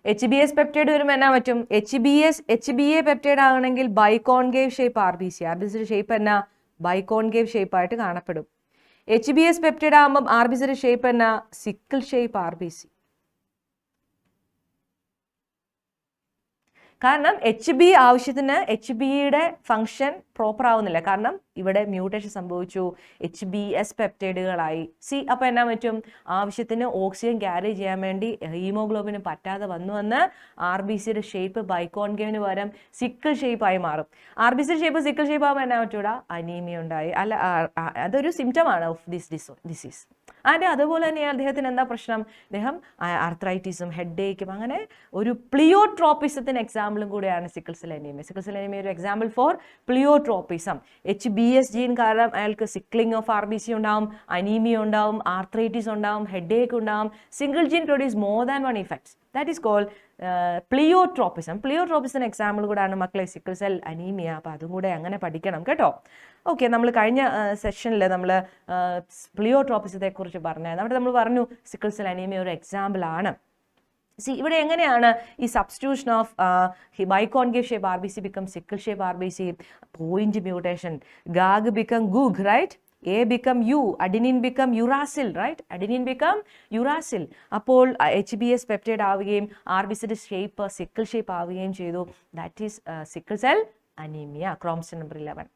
HBS പെപ്റ്റൈഡ് വരുമ്പോൾ എന്നാ പറ്റും? HBA പെപ്റ്റൈഡ് ആകണമെങ്കിൽ ബൈകോൺകേവ് ഷേപ്പ് RBC. RBCയുടെ ഷേപ്പ് എന്നാ? ബൈകോൺകേവ് ഷേപ്പ് ആയിട്ട് കാണപ്പെടും. HBS പെപ്റ്റൈഡ് ആകുമ്പോൾ RBCയുടെ ഷേപ്പ് എന്നാ? Sickle shape RBC. കാരണം HB ആവശ്യത്തിന് HBയുടെ ഫംഗ്ഷൻ പ്രോപ്പർ ആവുന്നില്ല. കാരണം ഇവിടെ മ്യൂട്ടേഷൻ സംഭവിച്ചു, HBS പെപ്റ്റൈഡുകളായി. അപ്പോൾ എന്നാ പറ്റും? ആവശ്യത്തിന് ഓക്സിജൻ ക്യാരി ചെയ്യാൻ വേണ്ടി ഹീമോഗ്ലോബിന് പറ്റാതെ വന്നുവന്ന് RBCയുടെ ഷേപ്പ് ബൈകോൺകേവിന് പകരം സിക്കിൾ ഷേപ്പായി മാറും. RBCയുടെ ഷേപ്പ് സിക്കിൾ ഷേപ്പ് ആകുമ്പോൾ എന്നാ പറ്റൂടാ? അനീമിയ ഉണ്ടായി. അല്ല, അതൊരു സിംറ്റമാണ് ഓഫ് ദിസ് ഡിസീസ്. ആൻഡ് അതുപോലെ തന്നെ അദ്ദേഹത്തിന് എന്താ പ്രശ്നം? അദ്ദേഹം ആർത്രൈറ്റിസും ഹെഡേക്കും അങ്ങനെ ഒരു പ്ലിയോട്രോപ്പിസത്തിന് എക്സാമ്പിളും കൂടെയാണ് sickle cell anaemia. Sickle cell anaemia ഒരു example for pleiotropism. HBS gene കാരണം അയാൾക്ക് സിക്ലിംഗ് ഓഫ് RBC ഉണ്ടാവും, അനീമിയ ഉണ്ടാവും, ആർത്രൈറ്റിസ് ഉണ്ടാവും, ഹെഡേക്ക് ഉണ്ടാവും. Single gene produce more than one effects. That is called pleiotropism. പ്ലിയോട്രോപ്പിസിന് എക്സാമ്പിൾ കൂടെയാണ് മക്കളെ സിക്കിൾ സെൽ അനീമിയ. അപ്പോൾ അതും കൂടെ അങ്ങനെ പഠിക്കണം കേട്ടോ. ഓക്കെ, നമ്മൾ കഴിഞ്ഞ സെഷനിൽ നമ്മൾ പ്ലിയോട്രോപ്പിസത്തെ കുറിച്ച് പറഞ്ഞായിരുന്നു. അവിടെ നമ്മൾ പറഞ്ഞു സിക്കിൾ സെൽ അനീമിയ ഒരു എക്സാമ്പിൾ ആണ്. ഇവിടെ എങ്ങനെയാണ് ഈ substitution of biconcave shape RBC become sickle shape RBC, point mutation, GAG become GUG, right? A become U, adenine become uracil, right? Adenine become uracil. അപ്പോൾ HBS പെപ്റ്റൈഡ് ആവുകയും RBCയുടെ shape sickle shape ആവുകയും ചെയ്തു. That is sickle cell anaemia, chromosome number 11.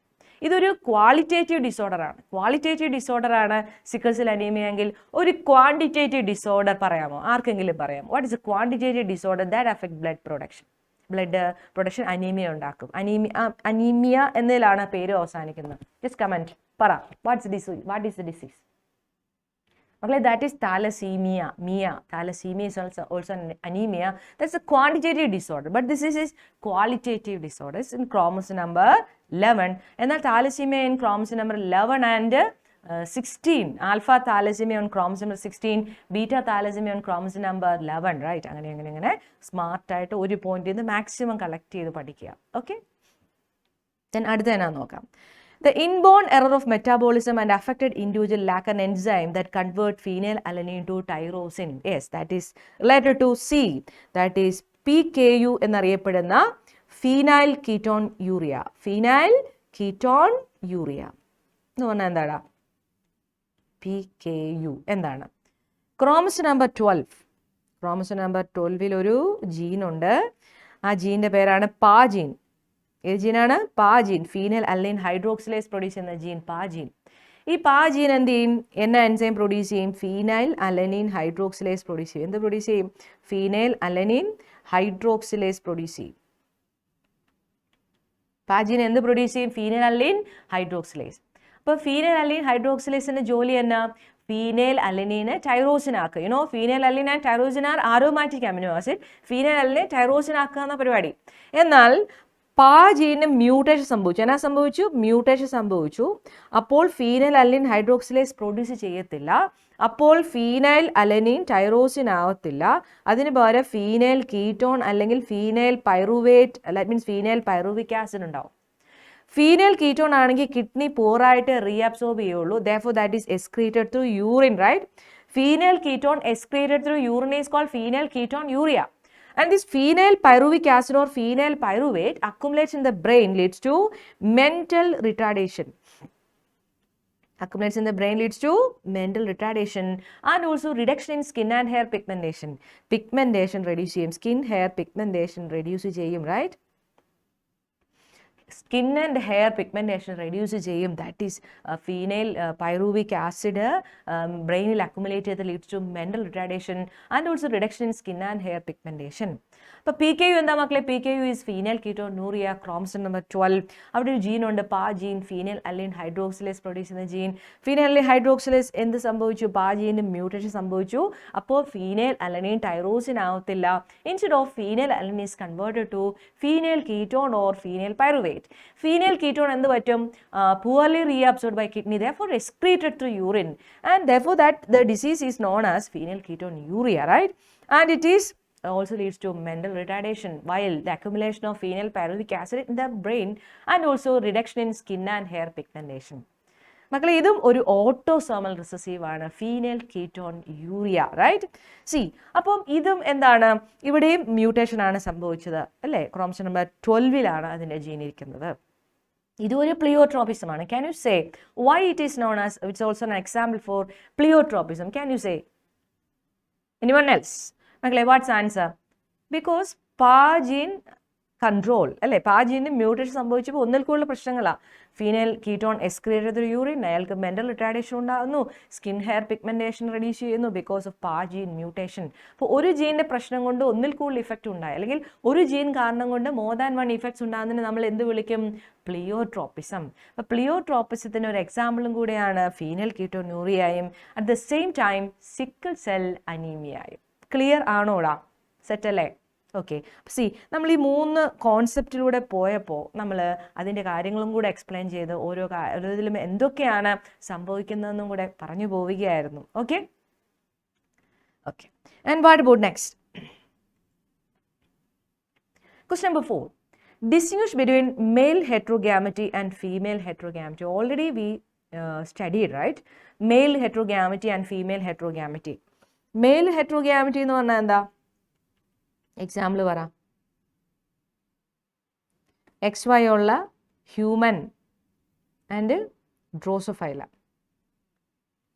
ഇതൊരു qualitative disorder ആണ് sickle cell anaemia എങ്കിൽ. ഒരു quantitative disorder പറയാമോ? ആർക്കെങ്കിലും പറയാമോ? What is A quantitative disorder that affect blood production anaemia ഉണ്ടാക്കും. അനീമിയ എന്നതിലാണ് പേര് അവസാനിക്കുന്നത്. ജസ്റ്റ് കമന്റ് പറ, വാട്ട് ഈസ് ദ ഡിസീസ്? മക്കളെ, that is thalassemia. Thalassemia is also an anemia. That's a quantitative disorder, but this is qualitative disorder. It's in chromosome number 11. എന്നാൽ thalassemia in chromosome number 11 and 16, alpha thalassemia on chromosome number 16, beta thalassemia on chromosome number 11, right? അങ്ങനെ smart ആയിട്ട് ഒരു പോയിന്റിൽ നിന്ന് maximum collect ചെയ്ത് പഠിക്കുക. Okay, then അടുത്ത എന്നാ നോക്കാം. The inborn error of metabolism and affected individual lack an enzyme that convert phenylalanine to tyrosine. Yes, that is related to C. That is PKU എന്നറിയപ്പെടുന്ന phenyl ketone urea. Phenyl ketone urea എന്ന് പറഞ്ഞാൽ എന്താടാ? PKU എന്താണ്? Chromosome number 12. Chromosome number 12 ഒരു ജീനുണ്ട്. ആ ജീൻ്റെ പേരാണ് പാജീൻ. ഏത് ജീനാണ്? പാജീൻ. Fennel align hydroxylase produce ചെയ്യുന്ന ജീൻ പാജീൻ. ഈ പാജീൻ എന്ത് ചെയ്യും? എന്ന എൻസൈം പ്രൊഡ്യൂസ് ചെയ്യും? ഫീനൈൽ അലനിൻ ഹൈഡ്രോക്സിലേസ് പ്രൊഡ്യൂസ് ചെയ്യും. എന്ത് പ്രൊഡ്യൂസ് ചെയ്യും? ഫീനൈൽ അലനിൻ ഹൈഡ്രോക്സിലേസ് പ്രൊഡ്യൂസ് ചെയ്യും. പാജീൻ എന്ത് പ്രൊഡ്യൂസ് ചെയ്യും? Phenyl align hydroxylase. അപ്പോൾ ഫീനൈൽ അലൈൻ ഹൈഡ്രോക്സിലേസിന്റെ ജോലി എന്നാ? ഫീനൈൽ അലനീനെ ടൈറോസിൻ ആക്കുക. You know phenyl alanine and tyrosine are aromatic amino acid. Phenyl അലൈനെ ടൈറോസിൻ ആക്കുക എന്ന പരിപാടി. എന്നാൽ പാജീന് മ്യൂട്ടേഷൻ സംഭവിച്ചു. എന്നാ സംഭവിച്ചു? മ്യൂട്ടേഷൻ സംഭവിച്ചു. അപ്പോൾ ഫീനൈൽ അലനിൻ ഹൈഡ്രോക്സിലേസ് പ്രൊഡ്യൂസ് ചെയ്യത്തില്ല. അപ്പോൾ ഫീനൈൽ അലനിൻ ടൈറോസിൻ ആവത്തില്ല. അതിന് പകരം ഫീനൈൽ കീറ്റോൺ അല്ലെങ്കിൽ phenyl pyruvate, that means phenyl pyruvic acid ഉണ്ടാവും. ഫീനൈൽ കീറ്റോൺ ആണെങ്കിൽ കിഡ്നി പോറായിട്ട് റീഅബ്സോർബ് ചെയ്യുള്ളൂ. Therefore that is excreted through urine, right? Phenyl ketone excreted through urine is called phenyl ketone urea. And this phenyl pyruvic acid or phenyl pyruvate accumulates in the brain, leads to mental retardation. Accumulates in the brain leads to mental retardation and also reduction in skin and hair pigmentation. Pigmentation reduce ചെയ്യും. Skin hair pigmentation reduce ചെയ്യും, right? Skin and hair pigmentation reduce ചെയ്യും. That is phenyl pyruvic acid brainil accumulate ചെയ്ത് leads to mental retardation and also reduction in skin and hair pigmentation. അപ്പോൾ PKU എന്താ മക്കളെ? PKU is phenyl ketonuria, chromosome number 12. അവിടെ ഒരു gene ഉണ്ട്, പാ gene, phenyl align hydroxylase produce ചെയ്യുന്ന gene. Phenyl align hydroxylase എന്ത് സംഭവിച്ചു? പാ ജീന് മ്യൂട്ടേഷൻ സംഭവിച്ചു. അപ്പോൾ ഫീനൈൽ അലനിൻ ടൈറോസിൻ ആവത്തില്ല. Instead of phenylalanine is converted to phenylketone or phenylpyruvate. Phenylketone എന്ത് പറ്റും? Poorly reabsorbed by kidney, therefore excreted through urine, and therefore that the disease is known as phenylketonuria, right? And it is also leads to mental retardation, while the accumulation of phenyl pyruvic acid in the brain and also reduction in skin and hair pigmentation. മക്കളെ ഇതും ഒരു autosomal recessive ആണ്, phenylketonuria, right? See, അപ്പം ഇതും എന്താണ്? ഇവിടെയും mutation ആണ് സംഭവിച്ചത്, അല്ലേ? ക്രോമസോം നമ്പർ 12 അതിൻ്റെ ജീൻ ഇരിക്കുന്നത്. ഇതൊരു പ്ലിയോട്രോപ്പിസം ആണ്. Can you say why it is known as? It's also an example for pleiotropism. Can you say? Anyone else? മക്കളെ വാട്ട്സ് ആൻസർ? ബിക്കോസ് പാജീൻ കൺട്രോൾ, അല്ലേ? പാജീന് മ്യൂട്ടേഷൻ സംഭവിച്ചപ്പോൾ ഒന്നിൽ കൂടുതൽ പ്രശ്നങ്ങളാണ്. Phenyl ketone excreted through urine, അയാൾക്ക് മെന്റൽ റിട്ടാർഡേഷൻ ഉണ്ടാകുന്നു, സ്കിൻ ഹെയർ പിഗ്മെന്റേഷൻ റെഡ്യൂസ് ചെയ്യുന്നു ബിക്കോസ് ഓഫ് പാജീൻ മ്യൂട്ടേഷൻ. അപ്പോൾ ഒരു ജീൻ്റെ പ്രശ്നം കൊണ്ട് ഒന്നിൽ കൂടുതൽ ഇഫക്റ്റ് ഉണ്ടായി, അല്ലെങ്കിൽ ഒരു ജീൻ കാരണം കൊണ്ട് മോർ ദാൻ വൺ ഇഫക്ട്സ് ഉണ്ടാകുന്നതിന് നമ്മൾ എന്ത് വിളിക്കും? പ്ലിയോട്രോപ്പിസം. അപ്പോൾ പ്ലിയോട്രോപ്പിസത്തിന് ഒരു എക്സാമ്പിളും കൂടെയാണ് ഫീനൈൽ കീറ്റോന്യൂറിയയും at the same time sickle cell അനീമിയയും. ക്ലിയർ ആണോടാ? സെറ്റല്ലേ? ഓക്കെ. സി, നമ്മൾ ഈ 3 കോൺസെപ്റ്റിലൂടെ പോയപ്പോൾ നമ്മൾ അതിൻ്റെ കാര്യങ്ങളും കൂടെ എക്സ്പ്ലെയിൻ ചെയ്ത് ഓരോ ഇതിലും എന്തൊക്കെയാണ് സംഭവിക്കുന്നതെന്നും കൂടെ പറഞ്ഞു പോവുകയായിരുന്നു. Okay okay. And what about next? Question number 4. Distinguish between male heterogamety and female heterogamety. Already we studied, right? Male heterogamety and female heterogamety. Male heterogamety എന്ന് പറഞ്ഞാൽ എന്താ? എക്സാമ്പിൾ പറ. XY ഉള്ള ഹ്യൂമൻ ആൻഡ് ഡ്രോസോഫൈല.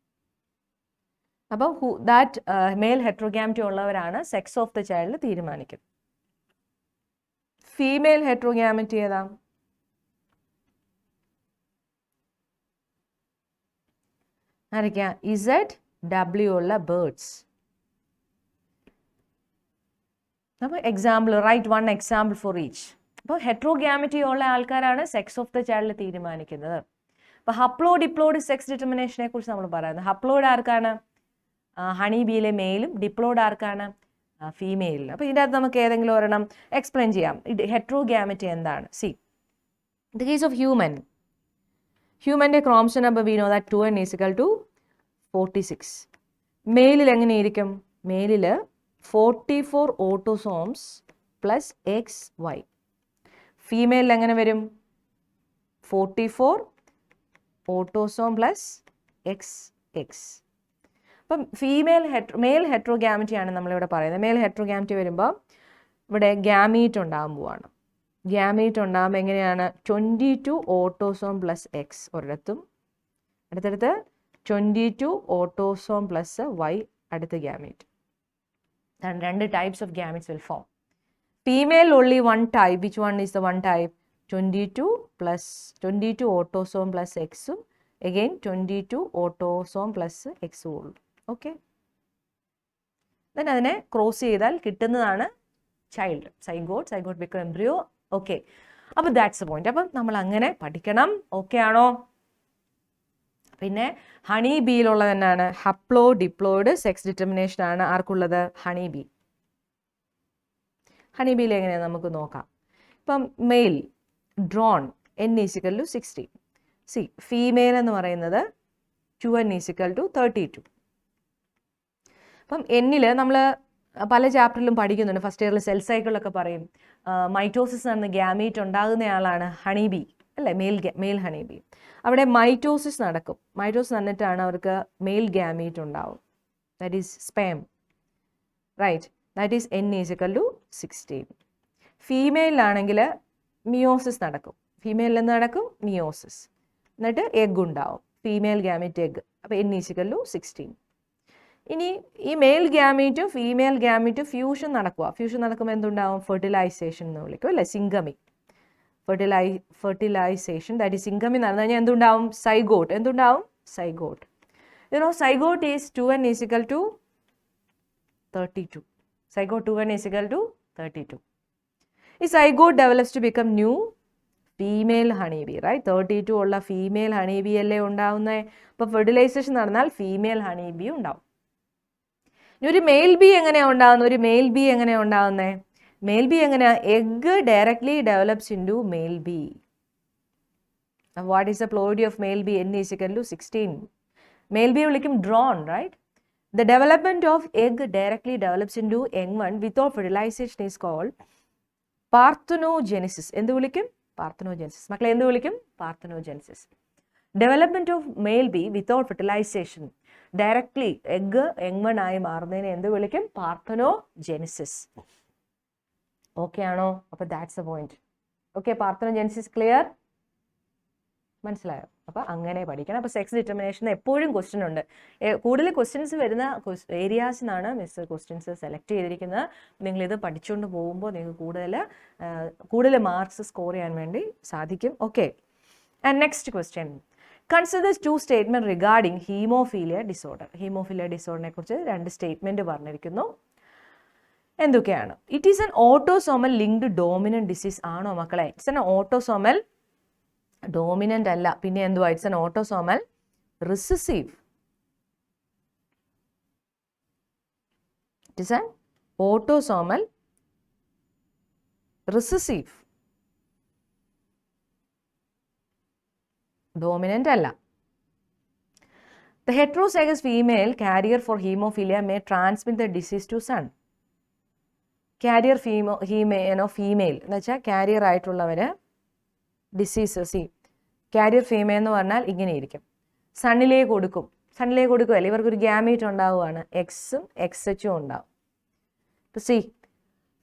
അപ്പോൾ ദാറ്റ് മെയിൽ ഹെട്രോഗാമിറ്റി ഉള്ളവരാണ് sex of the child തീരുമാനിക്കുന്നത്. Female heterogamety ഏതാ? ആരൊക്കെയാ? ZW ഉള്ള ബേർഡ്സ്. അപ്പോൾ example, right one example for each. അപ്പോൾ ഹെട്രോഗാമിറ്റി ഉള്ള ആൾക്കാരാണ് സെക്സ് ഓഫ് ദ ചൈൽഡ് തീരുമാനിക്കുന്നത്. അപ്പോൾ ഹപ്ലോ ഡിപ്ലോയിഡ് സെക്സ് ഡിറ്റർമിനേഷനെ കുറിച്ച് നമ്മൾ പറയുന്നത്. ഹപ്ലോയിഡ് ആർക്കാണ്? ഹണി ബീയിലെ മെയിലും, ഡിപ്ലോയിഡ് ആർക്കാണ്? ഫീമെയിലിന്. അപ്പോൾ ഇതിൻ്റെ അകത്ത് നമുക്ക് ഏതെങ്കിലും ഒരെണ്ണം എക്സ്പ്ലെയിൻ ചെയ്യാം. ഹെട്രോഗാമിറ്റി എന്താണ്? See, in the case of ഹ്യൂമൻ്റെ chromosome number we know that 2n is equal to 46. മെയിലിൽ എങ്ങനെയിരിക്കും? മെയിലിൽ 44 ഓട്ടോസോംസ് പ്ലസ് XY. ഫീമെയിലിൽ എങ്ങനെ വരും? 44 ഓട്ടോസോം പ്ലസ് XX. അപ്പം മെയിൽ ഹെട്രോഗ്യാമിറ്റിയാണ് നമ്മളിവിടെ പറയുന്നത്. മെയിൽ ഹെട്രോഗ്യാമിറ്റി വരുമ്പോൾ ഇവിടെ ഗ്യാമീറ്റ് ഉണ്ടാകാൻ പോവാണ്. ഗ്യാമീറ്റ് ഉണ്ടാകുമ്പോൾ എങ്ങനെയാണ്? 22 ഓട്ടോസോം പ്ലസ് X ഒരിടത്തും, അടുത്തടുത്ത് 22 ഓട്ടോസോം പ്ലസ് Y അടുത്ത ഗ്യാമീറ്റ്. രണ്ട് types of gametes will form. Female only one type. Which one is the one type? 22 autosome plus എക്സും again 22 ഓട്ടോസോം പ്ലസ് എക്സും ഉള്ളൂ. ഓക്കെ, ദെൻ അതിനെ ക്രോസ് ചെയ്താൽ കിട്ടുന്നതാണ് child. Zygote become embryo. Okay, അപ്പോൾ that's a point. അപ്പം നമ്മൾ അങ്ങനെ പഠിക്കണം. ഓക്കെ ആണോ? പിന്നെ ഹണി ബീയിലുള്ളത് തന്നെയാണ് ഹപ്ലോ ഡിപ്ലോയിഡ് സെക്സ് ഡിറ്റർമിനേഷൻ ആണ് ആർക്കുള്ളത്? Honey bee. ഹണി ബിയിൽ എങ്ങനെയാണ് നമുക്ക് നോക്കാം. ഇപ്പം male drone n is equal to 16. See female എന്ന് പറയുന്നത് 2n ഈസിക്കൽ ടു 32. അപ്പം എന്നിൽ നമ്മൾ പല ചാപ്റ്ററിലും പഠിക്കുന്നുണ്ട്. ഫസ്റ്റ് ഇയറിൽ സെൽ സൈക്കിളൊക്കെ പറയും. മൈറ്റോസിസ് നടന്ന് ഗ്യാമീറ്റ് ഉണ്ടാകുന്നയാളാണ് ഹണി ബി അല്ലേ, മെയിൽ ഹണി ബി. അവിടെ മൈറ്റോസിസ് നടക്കും. മൈറ്റോസിസ് നടന്നിട്ടാണ് അവർക്ക് മെയിൽ ഗ്യാമീറ്റ് ഉണ്ടാവും. That is sperm, right? That is n is equal to 16. ഫീമെയിലാണെങ്കിൽ മിയോസിസ് നടക്കും. ഫീമെയിലിൽ നിന്ന് നടക്കും മിയോസിസ്, എന്നിട്ട് എഗ് ഉണ്ടാവും, ഫീമെയിൽ ഗ്യാമീറ്റ് എഗ്. അപ്പോൾ n ഈസിക്കൽ ടു 16. ഇനി ഈ മെയിൽ ഗ്യാമീറ്റും ഫീമെയിൽ ഗ്യാമീറ്റും ഫ്യൂഷൻ നടക്കുക. ഫ്യൂഷൻ നടക്കുമ്പോൾ എന്തുണ്ടാവും? ഫെർട്ടിലൈസേഷൻ എന്ന് വിളിക്കും അല്ലേ, syngamy. Fertilisation, that is syngamy നടന്നു കഴിഞ്ഞാൽ എന്തുണ്ടാവും? സൈഗോട്ട്. എന്തുണ്ടാവും? Zygote. Zygote is 2n is equal to 32. Zygote 2n is equal to 32. ഈ zygote develops to become new female honeybee, right? 32 ഉള്ള ഫീമെയിൽ ഹണീബി അല്ലേ ഉണ്ടാവുന്നത്. അപ്പോൾ ഫെർട്ടിലൈസേഷൻ നടന്നാൽ ഫീമെയിൽ ഹണീബി ഉണ്ടാവും. ഇനി ഒരു മെയിൽ ബി എങ്ങനെയാണ് ഉണ്ടാകുന്നത്? മെയിൽ ബി എങ്ങനെയാണ്? Egg directly develops into male bee. What is the ploidy of male bee? n is equal to 16. Male bee വിളിക്കും drone, right? The development of egg directly develops into young one without fertilization is called parthenogenesis. എന്ത് വിളിക്കും? പാർത്തനോജെനിസിസ്. മക്കളെ എന്ത് വിളിക്കും? Parthenogenesis. Development of male bee without fertilisation, directly egg young one ആയി മാറുന്നതിനെ എന്ത് വിളിക്കും? പാർത്തനോജെനിസിസ്. ഓക്കെ ആണോ? അപ്പോൾ that's a point. Okay, parthenogenesis clear? മനസ്സിലായോ? അപ്പോൾ അങ്ങനെ പഠിക്കണം. അപ്പോൾ സെക്സ് ഡിറ്റർമിനേഷൻ എപ്പോഴും ക്വസ്റ്റ്യൻ ഉണ്ട്. കൂടുതൽ ക്വസ്റ്റ്യൻസ് വരുന്ന ഏരിയാസിനാണ് മിസ് ക്വസ്റ്റ്യൻസ് സെലക്ട് ചെയ്തിരിക്കുന്നത്. നിങ്ങളിത് പഠിച്ചുകൊണ്ട് പോകുമ്പോൾ നിങ്ങൾക്ക് കൂടുതൽ മാർക്സ് സ്കോർ ചെയ്യാൻ വേണ്ടി സാധിക്കും. Okay, and next question. Consider 2 statement regarding haemophilia disorder. Haemophilia ഡിസോർഡറിനെ കുറിച്ച് 2 സ്റ്റേറ്റ്മെന്റ് പറഞ്ഞിരിക്കുന്നു. എന്തൊക്കെയാണ്? It is an autosomal linked dominant disease ആണോ മക്കളെ? ഇറ്റ്സ് എൻ ഓട്ടോസോമൽ ഡോമിനന്റ് അല്ല, പിന്നെ എന്തുവാ? It's an autosomal recessive. It is an autosomal recessive, dominant അല്ല. The heterozygous female carrier for hemophilia may transmit the disease to son. Carrier female എന്ന് വെച്ചാൽ carrier ആയിട്ടുള്ളവര് diseases, carrier female എന്ന് പറഞ്ഞാൽ ഇങ്ങനെ ഇരിക്കും. സണ്ണിലേക്ക് കൊടുക്കുമല്ലേ, ഇവർക്കൊരു ഗ്യാമീറ്റ് ഉണ്ടാവുകയാണ്, എക്സും XH ഉണ്ടാവും. ഇപ്പം സി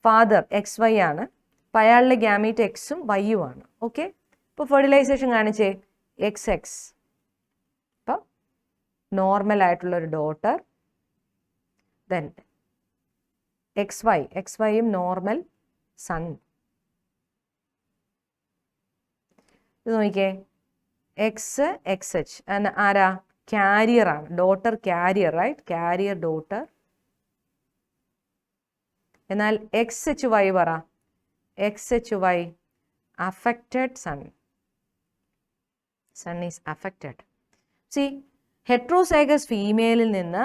ഫാദർ XY ആണ്, അപ്പം അയാളുടെ ഗ്യാമീറ്റ് എക്സും വൈയും ആണ്. ഓക്കെ, ഇപ്പോൾ ഫെർട്ടിലൈസേഷൻ കാണിച്ചേ XX, അപ്പം നോർമൽ ആയിട്ടുള്ളൊരു ഡോട്ടർ, ദെൻ XYയും നോർമൽ സൺ. ഇത് നോക്കിയേ, XH ആരാ? കാരിയർ ആണ്, daughter carrier, right? Carrier daughter. എന്നാൽ XHY പറ, XHY affected son. Son is affected. See heterozygous ഫീമെയിലിൽ നിന്ന്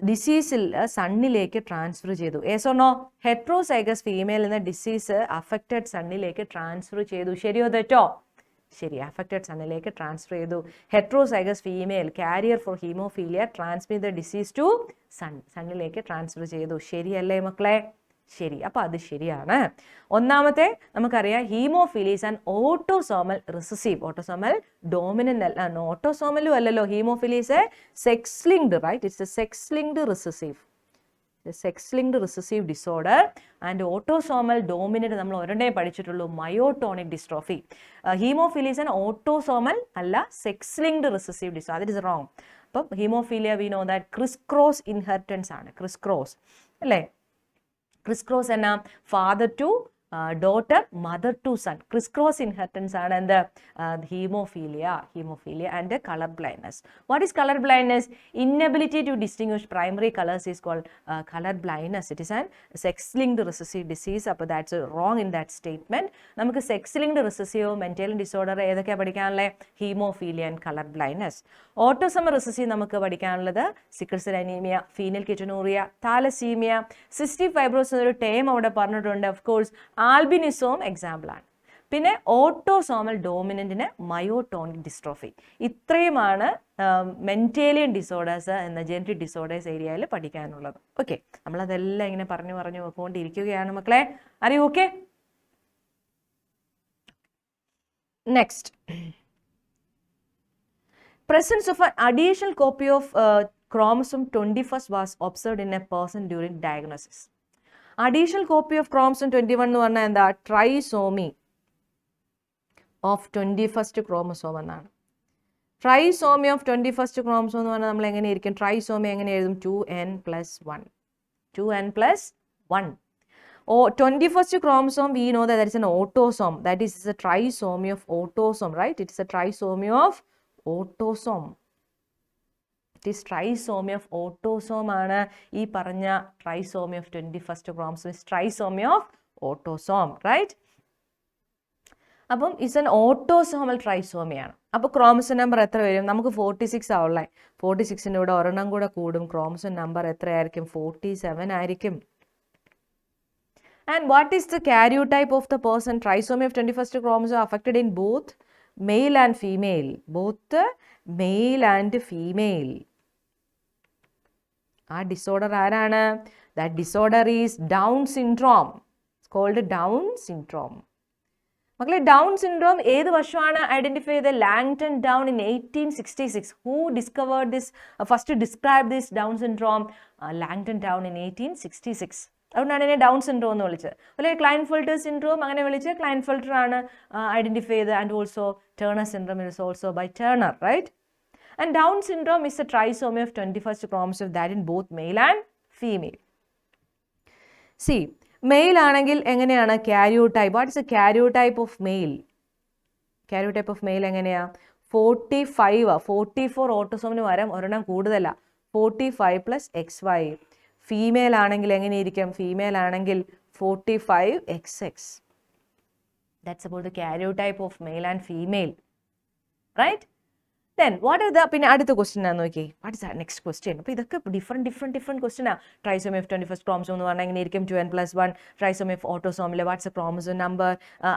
ഡിസീസിൽ സണ്ണിലേക്ക് ട്രാൻസ്ഫർ ചെയ്തു. Yes or no? ഹെട്രോസൈഗസ് ഫീമെയിലിൽ നിന്ന് ഡിസീസ് അഫക്റ്റഡ് സണ്ണിലേക്ക് ട്രാൻസ്ഫർ ചെയ്തു. ശരിയോ തെറ്റോ? ശരി. അഫക്റ്റഡ് സണ്ണിലേക്ക് ട്രാൻസ്ഫർ ചെയ്തു. Heterozygous female carrier for haemophilia transmit the disease to സണ്ണിലേക്ക് ട്രാൻസ്ഫർ ചെയ്തു. ശരിയല്ലേ മക്കളെ? ശരി. അപ്പോൾ അത് ശരിയാണ്. ഒന്നാമത്തെ നമുക്കറിയാം haemophilia is an autosomal recessive. Autosomal dominant അല്ല, ഓട്ടോസോമലും അല്ലല്ലോ. Haemophilia is a sex linked, right? It's a sex linked recessive. Sex linked recessive disorder and autosomal dominant നമ്മൾ ഒരെണ്ണേ പഠിച്ചിട്ടുള്ളൂ, myotonic dystrophy. Haemophilia is an autosomal അല്ല, sex linked recessive disorder. That is wrong. അപ്പം haemophilia we know that criss cross inheritance ആണ്. Criss cross അല്ലേ? Criss cross എന്നാ? Father to daughter, mother to son. Chris cross inheritance ആണ് എന്ത്? Haemophilia and colour blindness. What is colour blindness? Inability to distinguish primary colours is called colour blindness. It is an sex linked recessive disease. അപ്പോൾ that's wrong in that statement. നമുക്ക് sex linked recessive mental disorder ഏതൊക്കെയാണ് പഠിക്കാനുള്ളത്? Haemophilia and colour blindness. Autosomal recessive നമുക്ക് പഠിക്കാനുള്ളത് sickle cell anaemia, phenyl ketonuria, thalassaemia, cystic fibrosis എന്നൊരു term അവിടെ പറഞ്ഞിട്ടുണ്ട്. Of course albinism example ആണ്. പിന്നെ ഓട്ടോസോമൽ ഡോമിനന്റിന് മയോട്ടോണിക് ഡിസ്ട്രോഫി. ഇത്രയുമാണ് മെന്റേലിയൻ ഡിസോർഡേഴ്സ് എന്ന ജെനറ്റിക് ഡിസോർഡേഴ്സ് ഏരിയയിൽ പഠിക്കാനുള്ളത്. ഓക്കെ, നമ്മളതെല്ലാം ഇങ്ങനെ പറഞ്ഞു വെക്കൊണ്ടിരിക്കുകയാണ് മക്കളെ. അറിയൂ? Okay, next. Presence of an additional copy of chromosome 21 was observed in a person during diagnosis. Additional copy of chromosome 21 എന്ന് പറഞ്ഞാൽ എന്താ? ട്രൈസോമി ഓഫ് 21st ക്രോമസോം എന്നാണ്. ട്രൈസോമി ഓഫ് 21st ക്രോമസോം എന്ന് പറഞ്ഞാൽ നമ്മൾ എങ്ങനെയായിരിക്കും? ട്രൈസോമി എങ്ങനെ എഴുതും? 2n+1. 2n+1. 21st chromosome we know that is an autosome. That is a trisomy of autosome, right? It is a trisomy of autosome. It is trisomy of autosome ആണ് ഈ പറഞ്ഞ trisomy of 21st chromosome is trisomy of autosome, right? അപ്പം it's an autosomal trisomy ആണ്. അപ്പോൾ chromosome number എത്ര വരും? നമുക്ക് 46 ആവുള്ളേ. 46ൻ്റെ കൂടെ ഒരെണ്ണം കൂടെ കൂടും. ക്രോമസോം നമ്പർ എത്രയായിരിക്കും? 47 ആയിരിക്കും. And what is the karyotype of the person? Trisomy of 21st chromosome affected in both male and female. Both male and female. ആ ഡിസോർഡർ ആരാണ്? That disorder is Down syndrome. It's called Down syndrome. മക്കളെ, down syndrome ഏത് വർഷമാണ് identify ചെയ്തത്? Langton down in 1866. Who discovered this? First described this Down syndrome? Langton down in 1866. അതുകൊണ്ടാണ് ഇതിനെ down syndrome എന്ന് വിളിച്ചത്. അതുപോലെ ക്ലൈൻഫെൽട്ടർ സിൻഡ്രോം അങ്ങനെ വിളിച്ച് ക്ലൈൻഫെൽട്ടർ ആണ് ഐഡന്റിഫൈ ചെയ്തത്. And also Turner syndrome is also by Turner, right? And Down syndrome is a trisomy of 21st chromosome that in both male and female. See, male ആണെങ്കിൽ എങ്ങനെയാണ് karyotype? What is a karyotype of male? Karyotype of male എങ്ങനെയാ? 45. 44 ഓട്ടോസോമിന് വരാം, ഒരെണ്ണം കൂടുതല. 45 + XY. Female ആണെങ്കിൽ എങ്ങനെയിരിക്കും? Female ആണെങ്കിൽ 45XX. That's about the karyotype of male and female, right? Then what are the, പിന്നെ അടുത്ത ക്വസ്റ്റ്യൻ ആണ് നോക്കി. What is next question? അപ്പോൾ ഇതൊക്കെ ഡിഫറെൻറ്റ് ക്വസ്റ്റ്യൻ ആണ്. ട്രൈസോമി ഓഫ് 21st chromosome എന്ന് പറഞ്ഞാൽ എങ്ങനെയായിരിക്കും? 2n+1. ട്രൈസോമി ഓഫ് ഓട്ടോസോമിൽ വാട്ട്സ് എ ക്രോമസോം നമ്പർ?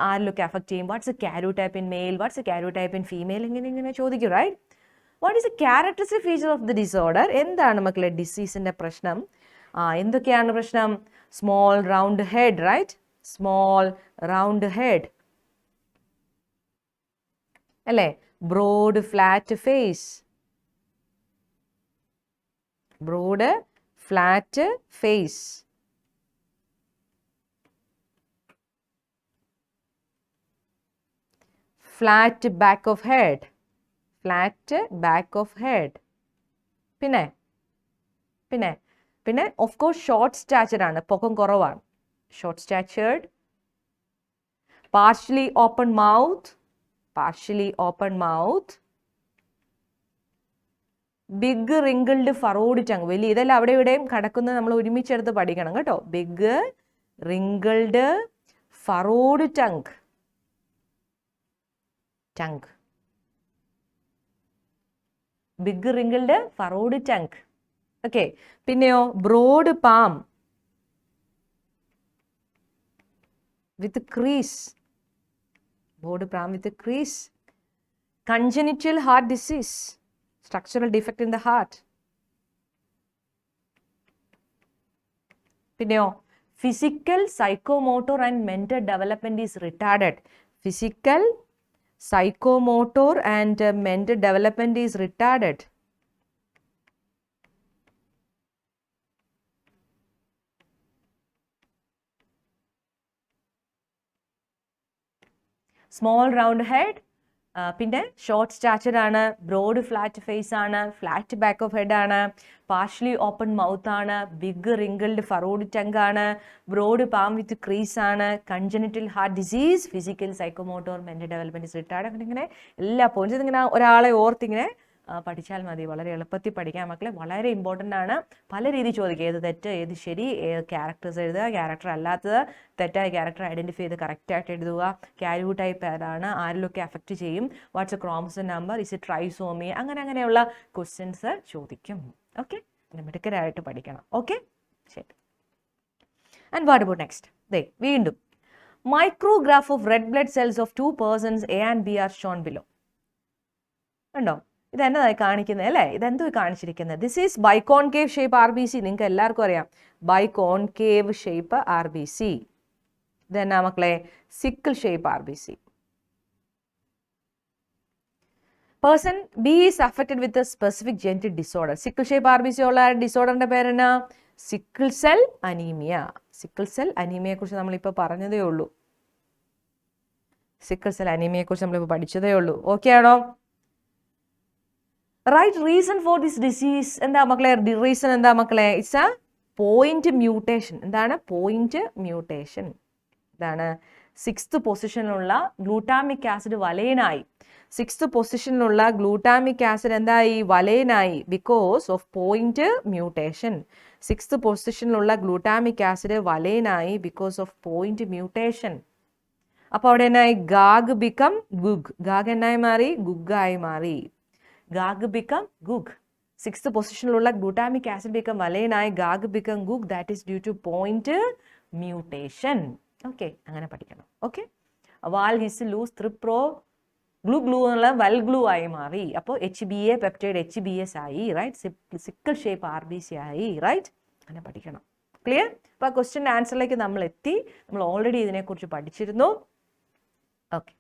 ആരിലൊക്കെ അഫക്ട് ചെയ്യും? What's a karyotype in male? What's a karyotype in female? ഇങ്ങനെ ചോദിക്കും, right? What is a characteristic feature of the disorder? എന്താണ് മക്കളെ ഡിസീസിൻ്റെ പ്രശ്നം? എന്തൊക്കെയാണ് പ്രശ്നം? Small round head, right? Small round head അല്ലേ? Broad flat face. Broad flat face. Flat back of head. Flat back of head. പിന്നെ ഓഫ് കോഴ്സ് ഷോർട്ട് സ്റ്റാച്ചർഡ് ആണ്, പൊക്കം കുറവാണ്. Short statured. Partially open mouth. Big wrinkled furrowed tongue. വലിയ ഇതെല്ലാം അവിടെ ഇവിടെയും കിടക്കുന്നത് നമ്മൾ ഒരുമിച്ചെടുത്ത് പഠിക്കണം കേട്ടോ. Big wrinkled furrowed tongue. Big wrinkled furrowed tongue. Okay, പിന്നെയോ broad palm with crease. Broad palm with crease. Congenital heart disease, structural defect in the heart. പിന്നെയോ physical, psychomotor and mental development is retarded. Physical, psychomotor and mental development is retarded. Small round head, പിന്നെ short stature ആണ്, broad flat face ആണ്, flat back of head ആണ്, partially open mouth ആണ്, big wrinkled furrowed tongue ആണ്, broad palm with crease ആണ്, congenital heart disease, physical psychomotor mental development is retarded. അങ്ങനെ ഇങ്ങനെ എല്ലാ പോയിന്റ്സും ഇങ്ങനെ ഒരാളെ ഓർത്തിങ്ങനെ പഠിച്ചാൽ മതി. വളരെ എളുപ്പത്തിൽ പഠിക്കാൻ മക്കളെ, വളരെ ഇമ്പോർട്ടൻ്റ് ആണ്. പല രീതി ചോദിക്കുക, ഏത് തെറ്റ് ഏത് ശരി, ഏത് ക്യാരക്ടേഴ്സ് എഴുതുക, ക്യാരക്ടർ അല്ലാത്തത്, തെറ്റായ ക്യാരക്ടർ ഐഡൻറ്റിഫൈ ചെയ്ത് കറക്റ്റായിട്ട് എഴുതുക, ക്യാരിയർ ടൈപ്പ് ഏതാണ്, ആരിലൊക്കെ അഫക്റ്റ് ചെയ്യും, what's a chromosome number, is it trisomy, അങ്ങനെയുള്ള ക്വസ്റ്റ്യൻസ് ചോദിക്കും. ഓക്കെ, മിടുക്കരായിട്ട് പഠിക്കണം. ഓക്കെ, ശരി. And what about next? ദേ വീണ്ടും micrograph of red blood cells of 2 persons A and B are shown below. ഉണ്ടോ? ഇതെന്നതായി കാണിക്കുന്നത് അല്ലേ? ഇതെന്തോ കാണിച്ചിരിക്കുന്നത്? This is biconcave shape RBC. നിങ്ങൾക്ക് എല്ലാവർക്കും അറിയാം ബൈകോൺകേവ് ഷേപ്പ് RBC. ഇതെന്നാ മക്കളെ? Sickle shape RBC. Person B is affected with A specific genetic disorder. Sickle shape RBC ഉള്ള ഡിസോർഡറിന്റെ പേരെന്നാ? Sickle cell anaemia. Sickle cell അനീമിയയെ കുറിച്ച് നമ്മളിപ്പോൾ പറഞ്ഞതേ ഉള്ളൂ. സിക്കിൾ സെൽ അനീമിയയെ കുറിച്ച് നമ്മളിപ്പോൾ പഠിച്ചതേ ഉള്ളൂ. ഓക്കെ ആണോ? Right reason for this disease എന്താ മക്കളെ? റീസൺ എന്താ മക്കളെ? It's a point mutation. എന്താണ് പോയിന്റ് മ്യൂട്ടേഷൻ? ഇതാണ് 6th പൊസിഷനിലുള്ള ഗ്ലൂട്ടാമിക് ആസിഡ് വലയനായി. 6th പൊസിഷനിലുള്ള ഗ്ലൂട്ടാമിക് ആസിഡ് എന്തായി? വലയനായി. Because of point mutation. 6th പൊസിഷനിലുള്ള ഗ്ലൂട്ടാമിക് ആസിഡ് വലയനായി ബിക്കോസ് ഓഫ് പോയിന്റ് മ്യൂട്ടേഷൻ. അപ്പോൾ അവിടെ എന്നായി? Gag become ഗുഗ്. ഗാഗ് എന്നായി മാറി? ഗുഗായി മാറി. GAG become GUG. 6th പൊസിഷനിലുള്ള ഗ്ലൂട്ടാമിക് ആസിഡ് ബിക്കം വലയനായി. GAG become GUG. That is due to point mutation. Okay, അങ്ങനെ പഠിക്കണം. ഓക്കെ, വാൽ ഹിസ് ലൂസ് ത്രിപ്രോ ഗ്ലൂ ഗ്ലൂ എന്നുള്ള വൽ ഗ്ലൂ ആയി മാറി. അപ്പോൾ HBA പെപ്റ്റൈഡ് HBS ആയി. റൈറ്റ്, സിക്കിൾ ഷേപ്പ് RBC ആയി. റൈറ്റ്, അങ്ങനെ പഠിക്കണം. ക്ലിയർ? അപ്പോൾ ആ ക്വസ്റ്റ്യൻ്റെ ആൻസറിലേക്ക് നമ്മൾ എത്തി. നമ്മൾ ഓൾറെഡി ഇതിനെക്കുറിച്ച് പഠിച്ചിരുന്നു. ഓക്കെ,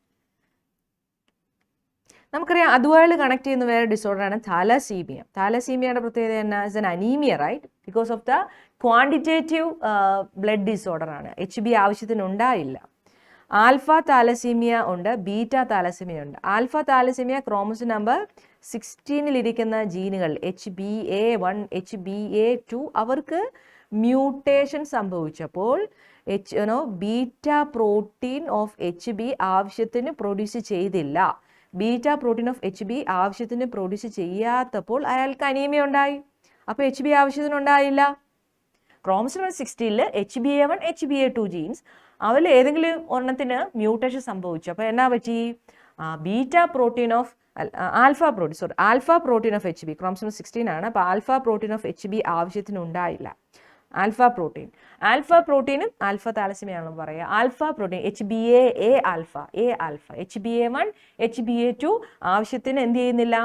നമുക്കറിയാം അതുമായിട്ട് കണക്ട് ചെയ്യുന്ന വേറെ ഡിസോർഡറാണ് താലസീമിയ. താലസീമിയയുടെ പ്രത്യേകത എന്നാ? Is an anaemia, right? Because of the quantitative blood disorder ആണ്. HB ആവശ്യത്തിന് ഉണ്ടായില്ല. ആൽഫ താലസീമിയ ഉണ്ട്, ബീറ്റ താലസീമിയ ഉണ്ട്. ആൽഫ താലസീമിയ ക്രോമോസോം നമ്പർ 16 ഇരിക്കുന്ന ജീനുകൾ HBA1 HBA2 അവർക്ക് മ്യൂട്ടേഷൻ സംഭവിച്ചപ്പോൾ ബീറ്റ പ്രോട്ടീൻ ഓഫ് HB ആവശ്യത്തിന് പ്രൊഡ്യൂസ് ചെയ്തില്ല. ബീറ്റ പ്രോട്ടീൻ ഓഫ് HB ആവശ്യത്തിന് പ്രൊഡ്യൂസ് ചെയ്യാത്തപ്പോൾ അയാൾക്ക് അനീമിയ ഉണ്ടായി. അപ്പോൾ HB ആവശ്യത്തിന് ഉണ്ടായില്ല. ക്രോമോസോം 16 HBA1 HBA2 ജീൻസ് അവരിൽ ഏതെങ്കിലും ഒരെണ്ണത്തിന് മ്യൂട്ടേഷൻ സംഭവിച്ചു. അപ്പോൾ എന്നാ പറ്റി? Beta protein of alpha protein of HB chromosome 16 ആണ്. അപ്പോൾ ആൽഫ പ്രോട്ടീൻ ഓഫ് HB ആവശ്യത്തിന് ഉണ്ടായില്ല. ആൽഫ പ്രോട്ടീനും ആൽഫ താലസീമിയാണെന്ന് പറയുക. Alpha protein HBA alpha HBA1 HBA2 ആവശ്യത്തിന് എന്ത് ചെയ്യുന്നില്ല?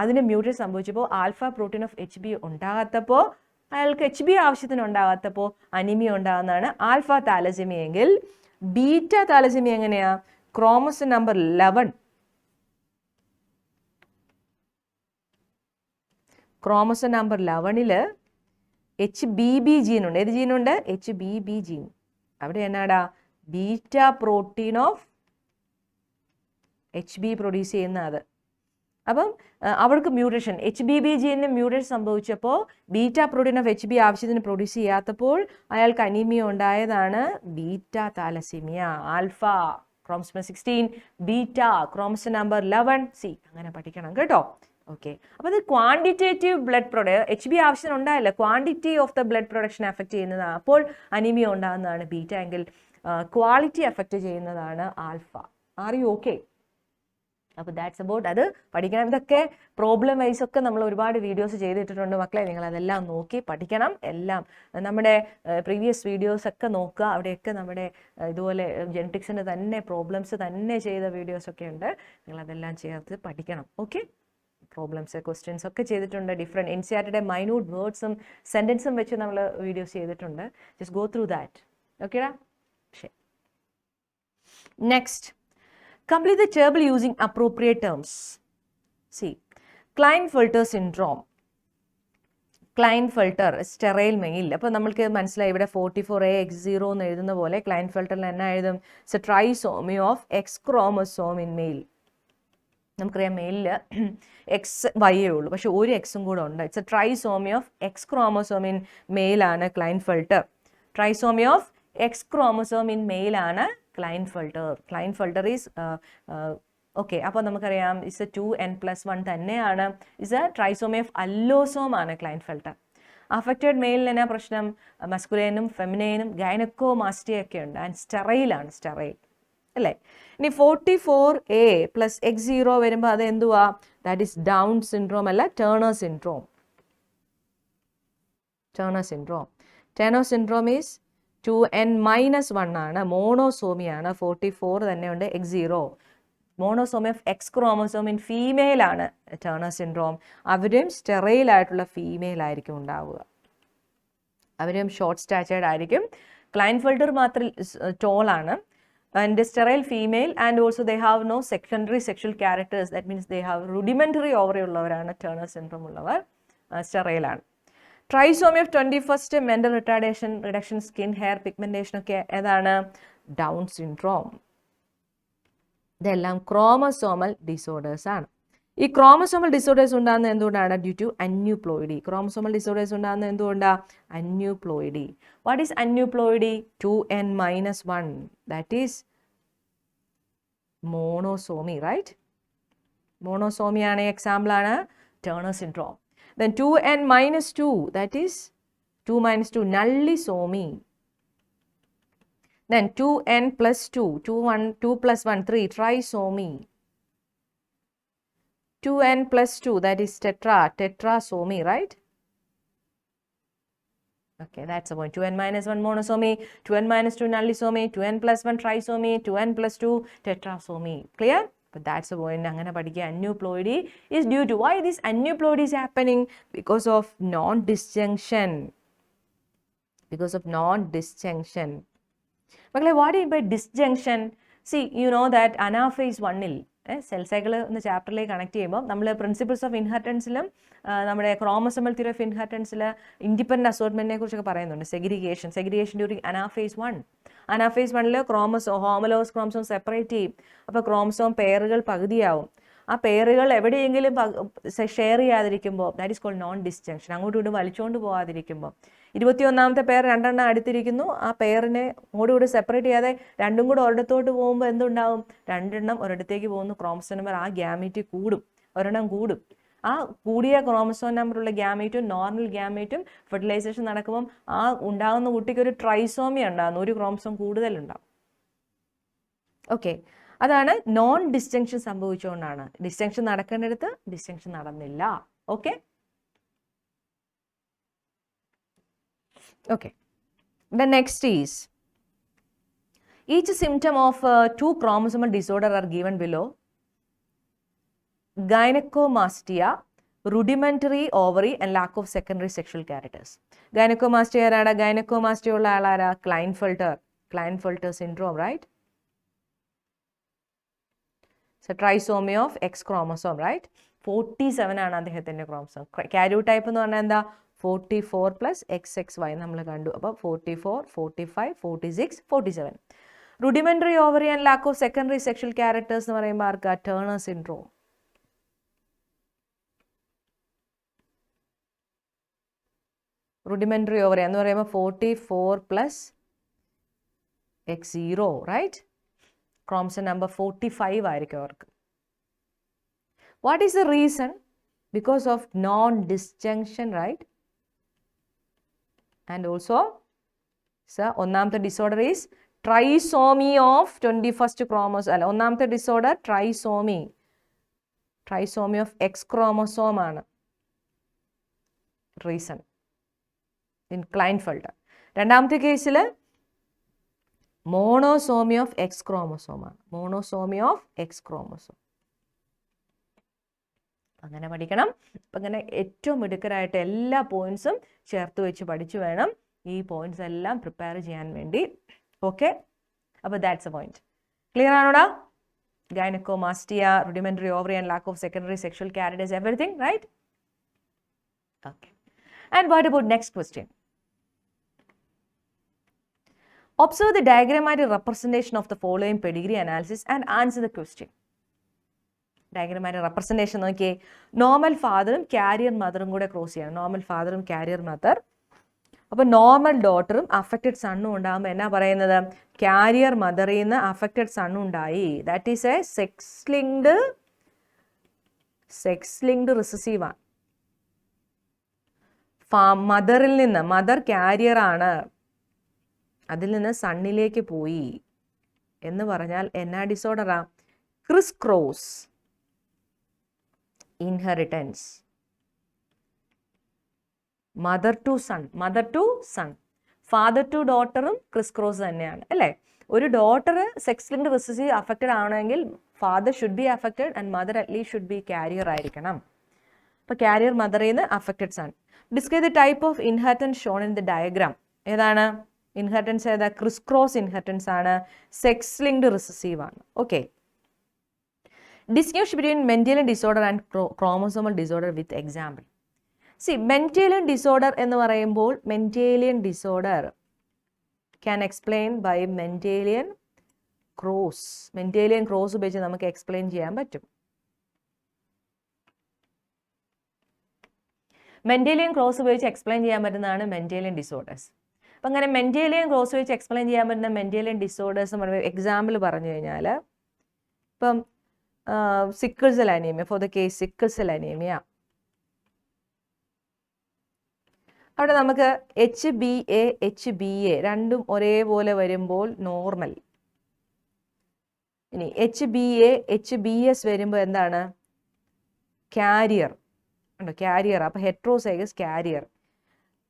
അതിന് മ്യൂട്ടേഷൻ സംഭവിച്ചപ്പോൾ ആൽഫ പ്രോട്ടീൻ ഓഫ് HB ഉണ്ടാകാത്തപ്പോൾ അയാൾക്ക് HB ആവശ്യത്തിന് ഉണ്ടാകാത്തപ്പോൾ അനീമിയ ഉണ്ടാകുന്നതാണ് ആൽഫ താലസീമിയ. എങ്കിൽ ബീറ്റ താലസീമിയ എങ്ങനെയാ? Chromosome number 11 chromosome number 11 HBB ജീനുണ്ട്. ഏത് ജീനുണ്ട്? HBB gene. അവിടെ എന്നാടാ? Beta protein of HB produce ചെയ്യുന്ന അത്. അപ്പം അവർക്ക് മ്യൂട്ടേഷൻ HBB ജീനിന് മ്യൂട്ടേഷൻ സംഭവിച്ചപ്പോൾ ബീറ്റ പ്രോട്ടീൻ ഓഫ് HB ആവശ്യത്തിന് പ്രൊഡ്യൂസ് ചെയ്യാത്തപ്പോൾ അയാൾക്ക് അനീമിയ ഉണ്ടായതാണ് beta thalassaemia. Alpha chromosome 16, beta chromosome number 11C. അങ്ങനെ പഠിക്കണം കേട്ടോ. ഓക്കെ, അപ്പോൾ ഇത് ക്വാണ്ടിറ്റേറ്റീവ് ബ്ലഡ് പ്രൊഡക്ഷൻ HB ആവശ്യത്തിന് ഉണ്ടായില്ല. Quantity of the blood production effect ചെയ്യുന്നതാണ്. അപ്പോൾ അനീമിയ ഉണ്ടാകുന്നതാണ് ബീറ്റ. എങ്കിൽ ക്വാളിറ്റി എഫക്റ്റ് ചെയ്യുന്നതാണ് ആൽഫ. R you okay? അപ്പോൾ ദാറ്റ്സ് അബൌട്ട് അത് പഠിക്കണം. ഇതൊക്കെ പ്രോബ്ലം വൈസ് ഒക്കെ നമ്മൾ ഒരുപാട് വീഡിയോസ് ചെയ്തിട്ടുണ്ട് മക്കളെ. നിങ്ങൾ അതെല്ലാം നോക്കി പഠിക്കണം. എല്ലാം നമ്മുടെ പ്രീവിയസ് വീഡിയോസ് ഒക്കെ നോക്കുക. അവിടെയൊക്കെ നമ്മുടെ ഇതുപോലെ ജെനറ്റിക്സിൻ്റെ തന്നെ പ്രോബ്ലംസ് തന്നെ ചെയ്ത വീഡിയോസൊക്കെ ഉണ്ട്. നിങ്ങളതെല്ലാം ചേർത്ത് പഠിക്കണം. ഓക്കെ, പ്രോബ്ലംസ് ക്വസ്റ്റ്യൻസ് ഒക്കെ ചെയ്തിട്ടുണ്ട്. ഡിഫറെൻറ്റ് NCERTയുടെ മൈന്യൂട്ട് വേർഡ്സും സെൻറ്റൻസും വെച്ച് നമ്മൾ വീഡിയോസ് ചെയ്തിട്ടുണ്ട്. Just go through that. ഓക്കേടാ, ശരി. Next, complete the table using appropriate terms. See, Klinefelter syndrome. Klinefelter, sterile male. അപ്പോൾ നമ്മൾക്ക് മനസ്സിലായി ഇവിടെ 44AX0 എന്ന് എഴുതുന്ന പോലെ ക്ലൈൻഫെൽട്ടറിൽ എന്നാ എഴുതും? It's a trisomy of X chromosome in male. നമുക്കറിയാം മെയിലിൽ XY ഉള്ളൂ, പക്ഷെ ഒരു എക്സും കൂടെ ഉണ്ട്. It's a trisomy of X chromosome in മെയിലാണ് Klinefelter. Trisomy of X chromosome in മെയിലാണ് Klinefelter. Klinefelter is okay. അപ്പോൾ നമുക്കറിയാം ഇറ്റ്സ് എ 2n+1 തന്നെയാണ്. It's a trisomy of allosome ആണ് ക്ലൈൻഫെൽട്ടർ. അഫക്റ്റഡ് മെയിലിന് എന്നാ പ്രശ്നം? മസ്കുലൈനും ഫെമിനൈനും ഗൈനക്കോമാസ്റ്റിയൊക്കെ ഉണ്ട്. ആൻഡ് സ്റ്റെറൈലാണ്, സ്റ്റെറൈൽ അല്ലേ. ഇനി 44A + X0 വരുമ്പോൾ അത് എന്തുവാ? ദാറ്റ് ഈസ് ഡൗൺ സിൻഡ്രോം അല്ല, Turner syndrome. Turner syndrome. Turner syndrome is 2n-1 ആണ്. മോണോസോമിയാണ്. 44 തന്നെയുണ്ട്. X0 monosomy of X chromosome in female ആണ് ടേണർ സിൻഡ്രോം. അവരും സ്റ്റെറൈൽ ആയിട്ടുള്ള ഫീമെയിൽ ആയിരിക്കും ഉണ്ടാവുക. അവരും ഷോർട്ട് സ്റ്റാച്ചേർഡ് ആയിരിക്കും. ക്ലൈൻഫെൽട്ടർ മാത്രം ടോൾ ആണ്. And sterile female and also they have no secondary sexual characters. That means they have rudimentary ovary ഉള്ളവരാണ് ടേണർ സിൻഡ്രോം ഉള്ളവർ. സ്റ്റെറൈലാണ്. Trisomy of 21st mental retardation, reduction, skin, hair pigmentation ഒക്കെ ഏതാണ്? Down syndrome. ഇതെല്ലാം chromosomal disorders ആണ്. ഈ chromosomal disorders ഉണ്ടാകുന്നത് എന്തുകൊണ്ടാണ്? Due to aneuploidy. Chromosomal disorders ഉണ്ടാകുന്നത് എന്തുകൊണ്ടാണ്? Aneuploidy. What is aneuploidy? 2n-1. That is monosomy, right? മോണോസോമിയാണ് എക്സാമ്പിളാണ് Turner syndrome. Then 2n-2, that is 2-2, nullisomy. Then 2n+2, 2 + 1, 3, trisomy. 2n+2, that is tetrasomy, right? Okay, that's the point. 2n-1 monosomy, 2n-2 nullisomy, 2n+1 trisomy, 2n+2 tetrasomy. Clear? But that's the point. അങ്ങനെ പഠിക്കുക. Aneuploidy is due to, why this aneuploidy is happening? Because of non-disjunction. Because of non-disjunction. മക്കളെ, what do you mean by disjunction? See, you know that Anaphase 1-ൽ cell cycle എന്ന ചാപ്റ്ററിലേക്ക് connect ചെയ്യുമ്പോൾ നമ്മൾ principles of ഇൻഹെറിറ്റൻസിലും നമ്മുടെ chromosomal theory of ഇൻഹെറിറ്റൻസിൽ independent അസോർട്ട്മെന്റിനെ കുറിച്ചൊക്കെ പറയുന്നുണ്ട്. Segregation during anaphase 1. അനാഫേസ് 1-ൽ ഹോമലോസ് ക്രോമസോം സെപ്പറേറ്റ് ചെയ്യും. അപ്പോൾ ക്രോമസോം പെയറുകൾ പകുതിയാവും. ആ പെയറുകൾ എവിടെയെങ്കിലും ഷെയർ ചെയ്യാതിരിക്കുമ്പോൾ that is called non disjunction. അങ്ങോട്ടും ഇങ്ങോട്ടും വലിച്ചുകൊണ്ട് പോകാതിരിക്കുമ്പോൾ 21ാമത്തെ പെയർ 2 അടുത്തിരിക്കുന്നു. ആ പെയറിനെ ഓടുകൂടി സെപ്പറേറ്റ് ചെയ്യാതെ രണ്ടും കൂടെ ഒരിടത്തോട്ട് പോകുമ്പോൾ എന്തുണ്ടാവും? 2 ഒരിടത്തേക്ക് പോകുന്നു. ക്രോമസോം നമ്പർ ആ ഗ്യാമീറ്റ് കൂടും, ഒരെണ്ണം കൂടും. ആ കൂടിയ ക്രോമസോം നമ്പറുള്ള ഗ്യാമീറ്റും നോർമൽ ഗ്യാമീറ്റും ഫെർട്ടിലൈസേഷൻ നടക്കുമ്പം ആ ഉണ്ടാകുന്ന കുട്ടിക്ക് ഒരു ട്രൈസോമി ഉണ്ടാകുന്നു, ഒരു ക്രോമസോം കൂടുതലുണ്ടാവും. ഓക്കെ, അതാണ് നോൺ ഡിസ്ജങ്ഷൻ സംഭവിച്ചുകൊണ്ടാണ്. ഡിസ്ജങ്ഷൻ നടക്കേണ്ടടുത്ത് ഡിസ്ജങ്ഷൻ നടന്നില്ല. Okay okay. The next is, each symptom of 2 chromosomal disorder are given below. Gynecomastia, rudimentary ovary and lack of secondary sexual characters. Gynecomastia ആരാണ്? Gynaecomastia ഉള്ള ആളാരാ? Klinefelter syndrome, right? So trisomy of X chromosome, right? 47 ആണ് അദ്ദേഹത്തിന്റെ chromosome. Karyotype എന്ന് പറഞ്ഞാൽ എന്താ? 44 + XXY നമ്മൾ കണ്ടു. അപ്പോൾ 44, 45, 46, 47. Rudimentary ovary and lack of secondary sexual characters എന്ന് പറയുമ്പോൾ ആർക്കാ? Turner syndrome. rudimentary ovary എന്ന് പറയുമ്പോൾ 44 + X0, right? ക്രോമസോം നമ്പർ 45 ആയിരിക്കും അവർക്ക്. What is the reason? Because of non-disjunction, right? And also, ഒന്നാമത്തെ disorder is trisomy of 21st chromosome. അല്ല, ഒന്നാമത്തെ disorder trisomy. Trisomy of X chromosome ആണ് റീസൺ ഇൻ ക്ലൈൻഫെൽഡ്. രണ്ടാമത്തെ കേസിൽ മോണോസോമി ഓഫ് എക്സ് ക്രോമസോം ആണ്, monosomy of X chromosome. അങ്ങനെ പഠിക്കണം. അപ്പം അങ്ങനെ ഏറ്റവും മിടുക്കരായിട്ട് എല്ലാ പോയിന്റ്സും ചേർത്ത് വെച്ച് പഠിച്ചു വേണം ഈ പോയിന്റ്സ് എല്ലാം പ്രിപ്പയർ ചെയ്യാൻ വേണ്ടി. ഓക്കെ, അപ്പോൾ ദാറ്റ്സ് എ പോയിന്റ്. ക്ലിയർ ആണോടാ? Gynecomastia, rudimentary ovary and lack of secondary sexual carriage, everything, right? Okay. And what about next question? Observe the diagrammatic representation of the following pedigree analysis and answer the question. Diagrammatic representation നോക്കിയേ, normal ഫാദറും carrier മദറും കൂടെ cross ചെയ്യണം. Normal ഫാദറും carrier mother. അപ്പോൾ normal ഡോട്ടറും affected സണ്ണും ഉണ്ടാകുമ്പോൾ എന്നാ പറയുന്നത്? കാരിയർ മദറിൽ നിന്ന് അഫക്റ്റഡ് സണ്ണും ഉണ്ടായി. That is a sex linked recessive ആണ്. മദറിൽ നിന്ന്, മദർ കാരിയർ ആണ്, അതിൽ നിന്ന് സണ്ണിലേക്ക് പോയി എന്ന് പറഞ്ഞാൽ എന്നാ ഡിസോർഡറാ? Criss cross inheritance. Mother to son, mother to son, father to ഡോട്ടറും ക്രിസ് ക്രോസ് തന്നെയാണ് അല്ലേ? ഒരു daughter sex linked recessive affected ആണെങ്കിൽ father should be affected and mother at least should be carrier ആയിരിക്കണം. അപ്പോൾ കാരിയർ മദറിൽ നിന്ന് affected son. Describe the type of inheritance shown in the diagram. ഏതാണ് ഇൻഹെറിറ്റൻസ്? ഏതാ? ക്രിസ് ക്രോസ് ഇൻഹെറിറ്റൻസ് ആണ്, sex linked recessive ആണ്. Okay, distinguish between Mendelian disorder and chromosomal disorder with example. See, Mendelian disorder എന്ന് പറയുമ്പോൾ Mendelian disorder can explain by Mendelian cross. Mendelian cross ഉപയോഗിച്ച് നമുക്ക് explain ചെയ്യാൻ പറ്റും. മെന്റേലിയൻ ക്രോസ് ഉപയോഗിച്ച് explain ചെയ്യാൻ പറ്റുന്നതാണ് മെന്റേലിയൻ ഡിസോർഡേഴ്സ്. അപ്പം അങ്ങനെ മെന്റേലിയൻ ക്രോസ് ഉപയോഗിച്ച് എക്സ്പ്ലെയിൻ ചെയ്യാൻ പറ്റുന്ന മെന്റേലിയൻ ഡിസോർഡേഴ്സ് എന്ന് പറയുമ്പോൾ എക്സാമ്പിൾ പറഞ്ഞു കഴിഞ്ഞാൽ ഇപ്പം sickle cell anaemia, for the case sickle cell anaemia, അവിടെ നമുക്ക് HbA രണ്ടും ഒരേപോലെ വരുമ്പോൾ നോർമൽ. ഇനി HbS വരുമ്പോൾ എന്താണ്? കാരിയർ ഉണ്ടോ? കാരിയർ. അപ്പോൾ ഹെട്രോസൈഗസ് കാരിയർ.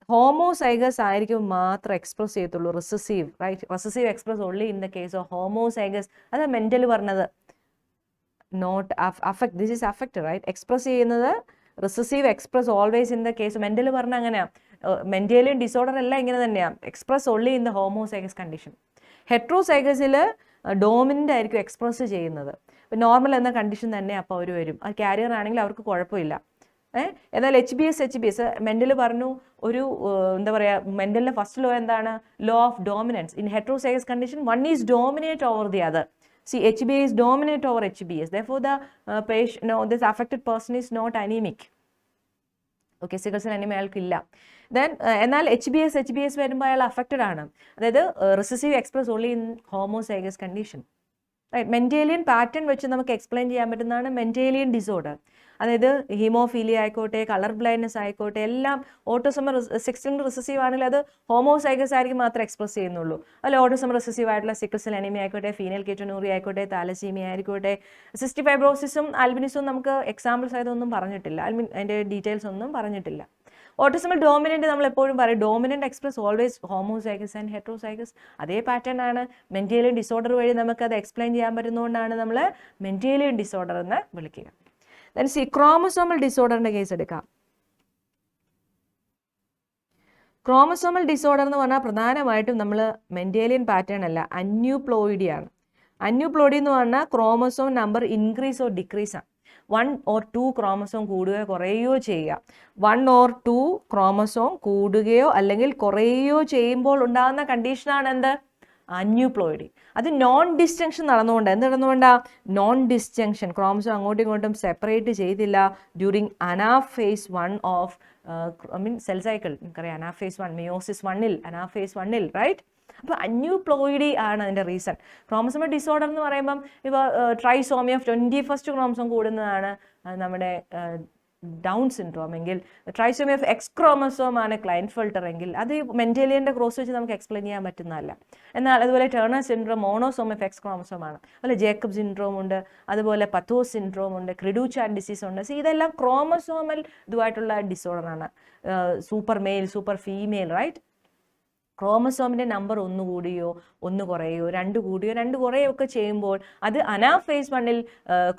ഹോമോസൈഗസ് ആയിരിക്കും മാത്രം എക്സ്പ്രസ് ചെയ്യത്തുള്ളൂ recessive, right? Recessive express only in the case of homozygous. അത് മെന്റൽ പറഞ്ഞത് not affect, this is affect, right? Express ചെയ്യുന്നത് recessive express always in the case. Mendel പറഞ്ഞ അങ്ങനെയാണ്. മെന്റേലിയൻ ഡിസോർഡർ എല്ലാം ഇങ്ങനെ തന്നെയാണ്, express only in the homozygous condition. ഹെട്രോസൈഗസിൽ dominant ആയിരിക്കും എക്സ്പ്രസ് ചെയ്യുന്നത്. ഇപ്പം നോർമൽ എന്ന കണ്ടീഷൻ തന്നെ അപ്പോൾ അവർ വരും. ആ കാരിയർ ആണെങ്കിൽ അവർക്ക് കുഴപ്പമില്ല. എന്നാൽ HbS മെന്റൽ പറഞ്ഞു ഒരു എന്താ പറയുക, മെന്റലിൻ്റെ ഫസ്റ്റ് ലോ എന്താണ്? Law of dominance. In heterozygous condition one is dominate over the other. See, HbA is dominant over HbS. Therefore, the patient, no, this affected person is not anemic. Okay, sickle cell anemia അയാൾക്ക് ഇല്ല. Then, എന്നാൽ HbS വരുമ്പോൾ അയാൾ affected ആണ്. അതായത് recessive express only in homozygous condition, right? Mendelian pattern വെച്ച് നമുക്ക് explain ചെയ്യാൻ പറ്റുന്നതാണ് മെന്റേലിയൻ ഡിസോർഡർ. അതായത് ഹീമോഫീലിയ ആയിക്കോട്ടെ, കളർ ബ്ലൈൻഡ്നെസ് ആയിക്കോട്ടെ, എല്ലാം ഓട്ടോസോമൽ സെക്സ് ലിങ്ക്ഡ് റിസസീവ് ആണെങ്കിൽ അത് ഹോമോസൈഗസ് ആയിരിക്കും മാത്രമേ എക്സ്പ്രസ് ചെയ്യുന്നുള്ളൂ. അല്ല ഓട്ടോസോമൽ റിസസീവ് ആയിട്ടുള്ള സിക്കിൾ സെൽ അനീമിയ ആയിക്കോട്ടെ, ഫീനൽ കീറ്റോണൂറിയ ആയിക്കോട്ടെ, താലസീമിയ ആയിക്കോട്ടെ, സിസ്റ്റിക് ഫൈബ്രോസിസും ആൽബിനിസും നമുക്ക് എക്സാമ്പിൾസ് ആയതൊന്നും പറഞ്ഞിട്ടില്ല. അതിൻ്റെ ഡീറ്റെയിൽസ് ഒന്നും പറഞ്ഞിട്ടില്ല. ഓട്ടോസോമൽ ഡോമിനൻ്റ് നമ്മൾ എപ്പോഴും പറയും, dominant express always homozygous and heterozygous. അതേ പാറ്റേൺ ആണ് മെന്റേലിയൻ ഡിസോർഡർ വഴി നമുക്ക് അത് എക്സ്പ്ലെയിൻ ചെയ്യാൻ പറ്റുന്നതുകൊണ്ടാണ് നമ്മൾ മെന്റേലിയൻ ഡിസോർഡർ എന്ന് വിളിക്കുക. ദെൻ സി, ക്രോമസോമൽ ഡിസോർഡറിന്റെ കേസ് എടുക്കാം. ക്രോമസോമൽ ഡിസോർഡർ എന്ന് പറഞ്ഞാൽ പ്രധാനമായിട്ടും നമ്മൾ മെന്റേലിയൻ പാറ്റേൺ അല്ല, അന്യൂപ്ലോയിഡി ആണ്. അന്യൂപ്ലോയിഡി എന്ന് പറഞ്ഞാൽ chromosome number increase or decrease ആണ്. 1 or 2 ക്രോമസോം കൂടുകയോ കുറയുകയോ ചെയ്യുക. 1 or 2 ക്രോമസോം കൂടുകയോ അല്ലെങ്കിൽ കുറയുകയോ ചെയ്യുമ്പോൾ ഉണ്ടാകുന്ന കണ്ടീഷനാണ് എന്ത്? അന്യൂപ്ലോയിഡി. അത് നോൺ ഡിസ്റ്റങ്ഷൻ നടന്നുകൊണ്ട്. എന്ത് നടന്നുകൊണ്ടാ? നോൺ ഡിസ്റ്റങ്ഷൻ. ക്രോമസോം അങ്ങോട്ടും ഇങ്ങോട്ടും സെപ്പറേറ്റ് ചെയ്തില്ല during anaphase 1 of cell cycle. നമുക്കറിയാം അനാഫേസ് 1, മിയോസിസ് 1-ൽ, അനാഫേസ് 1-ൽ, റൈറ്റ്? അപ്പോൾ അന്യൂപ്ലോയിഡി ആണ് അതിൻ്റെ റീസൺ. ക്രോമസോമൽ ഡിസോർഡർ എന്ന് പറയുമ്പം ഇപ്പോൾ ട്രൈസോമി ഓഫ് 21st ക്രോമസോം കൂടുന്നതാണ് നമ്മുടെ ഡൗൺ സിൻഡ്രോം എങ്കിൽ, ട്രൈസോമി ഓഫ് എക്സ് ക്രോമസോം ആണ് ക്ലൈൻഫെൽട്ടർ എങ്കിൽ അത് മെൻഡേലിയൻ്റെ ക്രോസ് വെച്ച് നമുക്ക് എക്സ്പ്ലെയിൻ ചെയ്യാൻ പറ്റുന്നതല്ല. എന്നാൽ അതുപോലെ Turner syndrome monosome of X chromosome ആണ്. അതുപോലെ ജേക്കബ് സിൻഡ്രോം ഉണ്ട്, അതുപോലെ പത്തോ സിൻഡ്രോം ഉണ്ട്, ക്രിഡുചാൻ ഡിസീസ് ഉണ്ട്. സോ ഇതെല്ലാം ക്രോമസോമൽ ഇതുമായിട്ടുള്ള ഡിസോർഡറാണ്. Super male, super female, right? ക്രോമസോമിൻ്റെ നമ്പർ ഒന്ന് കൂടിയോ ഒന്ന് കുറയോ രണ്ട് കൂടിയോ രണ്ട് കുറയോ ഒക്കെ ചെയ്യുമ്പോൾ അത് അനാഫേസ് 1-ൽ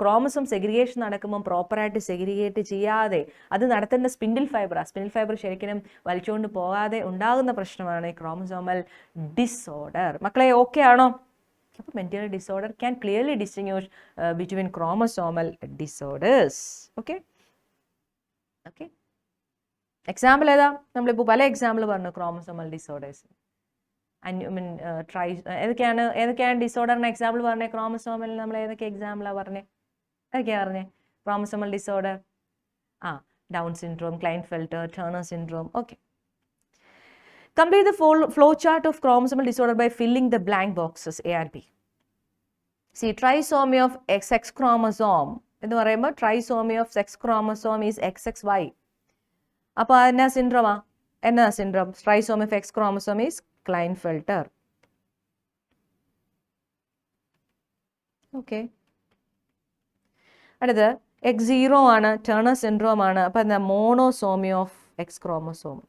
ക്രോമസോം സെഗ്രിഗേഷൻ നടക്കുമ്പോൾ പ്രോപ്പറായിട്ട് സെഗ്രിഗേറ്റ് ചെയ്യാതെ അത് നടത്തേണ്ട സ്പിൻഡിൽ ഫൈബർ ശരിക്കും വലിച്ചുകൊണ്ട് പോകാതെ ഉണ്ടാകുന്ന പ്രശ്നമാണ് ഈ ക്രോമസോമൽ ഡിസോർഡർ. മക്കളെ ഓക്കെ ആണോ? അപ്പോൾ mental disorder can clearly distinguish between chromosomal disorders. Okay okay, example ഏതാ? നമ്മളിപ്പോൾ പല എക്സാമ്പിൾ പറഞ്ഞു ക്രോമസോമൽ ഡിസോർഡേഴ്സ്. ഏതൊക്കെയാണ് ഡിസോർഡറിന് എക്സാമ്പിൾ പറഞ്ഞേ? ക്രോമസോമൽ നമ്മൾ ഏതൊക്കെ എക്സാമ്പിളാണ് പറഞ്ഞേ? ഏതൊക്കെയാണ് പറഞ്ഞേ chromosomal disorder? Down syndrome, Klinefelter, Turner syndrome. Okay, complete the flow chart of chromosomal disorder by filling the blank boxes A and B. See, trisomy of XX chromosome എന്ന് പറയുമ്പോൾ trisomy of sex chromosome is XXY. അപ്പോൾ എന്നാ സിൻഡ്രോമാ? എന്നാ syndrome? Trisomy of X chromosome is Klinefelter. Okay, അടുത്ത് X0 ആണ്, Turner syndrome ആണ്. അപ്പോൾ എന്താ? Monosomy of X chromosome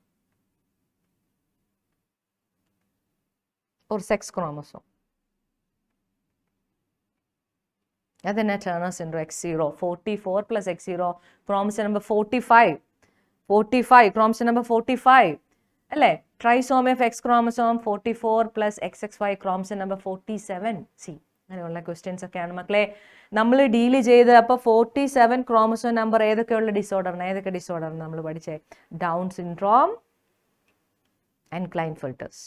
or sex chromosome. അതന്നെ Turner syndrome. X0 44 plus X0 chromosome number 45 chromosome number 45 അല്ലേ? Trisomy of X chromosome 44 plus XXY chromosome number 47. See, അങ്ങനെയുള്ള questions ഒക്കെയാണ് മക്കളെ നമ്മൾ ഡീൽ ചെയ്ത്. അപ്പോൾ 47 ക്രോമസോം നമ്പർ ഏതൊക്കെ ഡിസോർഡർ നമ്മൾ പഠിച്ചേ? Down syndrome and Klinefelter's.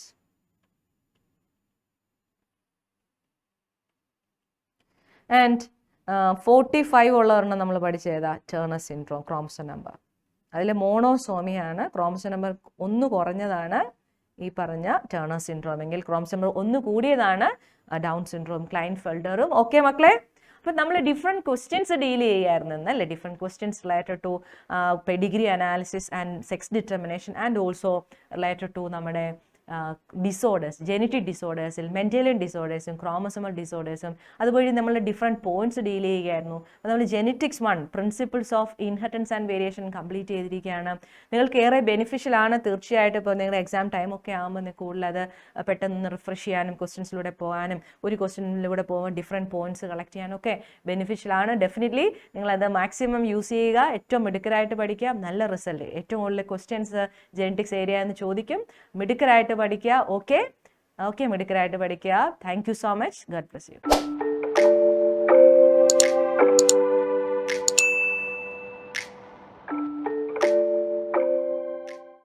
And 45 ഉള്ളവരെണ്ണം നമ്മൾ പഠിച്ചേതാ? Turner syndrome chromosome number. അതിൽ മോണോസോമിയാണ്, ക്രോമസോം നമ്പർ 1 കുറഞ്ഞതാണ് ഈ പറഞ്ഞ ടേണർ സിൻഡ്രോം എങ്കിൽ ക്രോമസോം നമ്പർ 1 കൂടിയതാണ് ഡൗൺ സിൻഡ്രോം, ക്ലൈൻഫെൽട്ടറും. ഓക്കെ മക്കളെ, അപ്പം നമ്മൾ ഡിഫറെൻറ്റ് ക്വസ്റ്റ്യൻസ് ഡീൽ ചെയ്യായിരുന്നു എന്നല്ലേ? Different questions related to pedigree analysis and sex determination and also related to നമ്മുടെ ഡിസോർഡേഴ്സ്, ജെനറ്റിക് ഡിസോർഡേഴ്സിൽ മെന്റലിയൻ ഡിസോർഡേഴ്സും ക്രോമസോമൽ ഡിസോർഡേഴ്സും അതുവഴി നമ്മൾ ഡിഫറെൻറ്റ് പോയിന്റ്സ് ഡീൽ ചെയ്യുകയായിരുന്നു. അപ്പോൾ നമ്മൾ genetics 1 principles of inheritance and variation complete ചെയ്തിരിക്കുകയാണ്. നിങ്ങൾക്ക് ഏറെ ബെനിഫിഷ്യൽ ആണ് തീർച്ചയായിട്ടും. ഇപ്പോൾ നിങ്ങളുടെ എക്സാം ടൈമൊക്കെ ആകുമ്പോൾ നിങ്ങൾക്ക് കൂടുതൽ അത് പെട്ടെന്ന് റിഫ്രഷ് ചെയ്യാനും ക്വസ്റ്റ്യൻസിലൂടെ പോകാനും ഒരു ക്വസ്റ്റ്യനിലൂടെ പോകുമ്പോൾ ഡിഫറെൻറ്റ് പോയിന്റ്സ് കളക്ട് ചെയ്യാനും ഒക്കെ ബെനിഫിഷ്യൽ ആണ്. ഡെഫിനറ്റ്ലി നിങ്ങളത് മാക്സിമം യൂസ് ചെയ്യുക, ഏറ്റവും മിടുക്കരായിട്ട് പഠിക്കുക, നല്ല റിസൾട്ട്. ഏറ്റവും കൂടുതൽ ക്വസ്റ്റ്യൻസ് ജെനറ്റിക്സ് ഏരിയ എന്ന് ചോദിക്കും, മിടുക്കരായിട്ട് പഠിക്കുക. ഓക്കെ മിടുക്കരായിട്ട് പഠിക്കുക. Thank you so much. God bless you.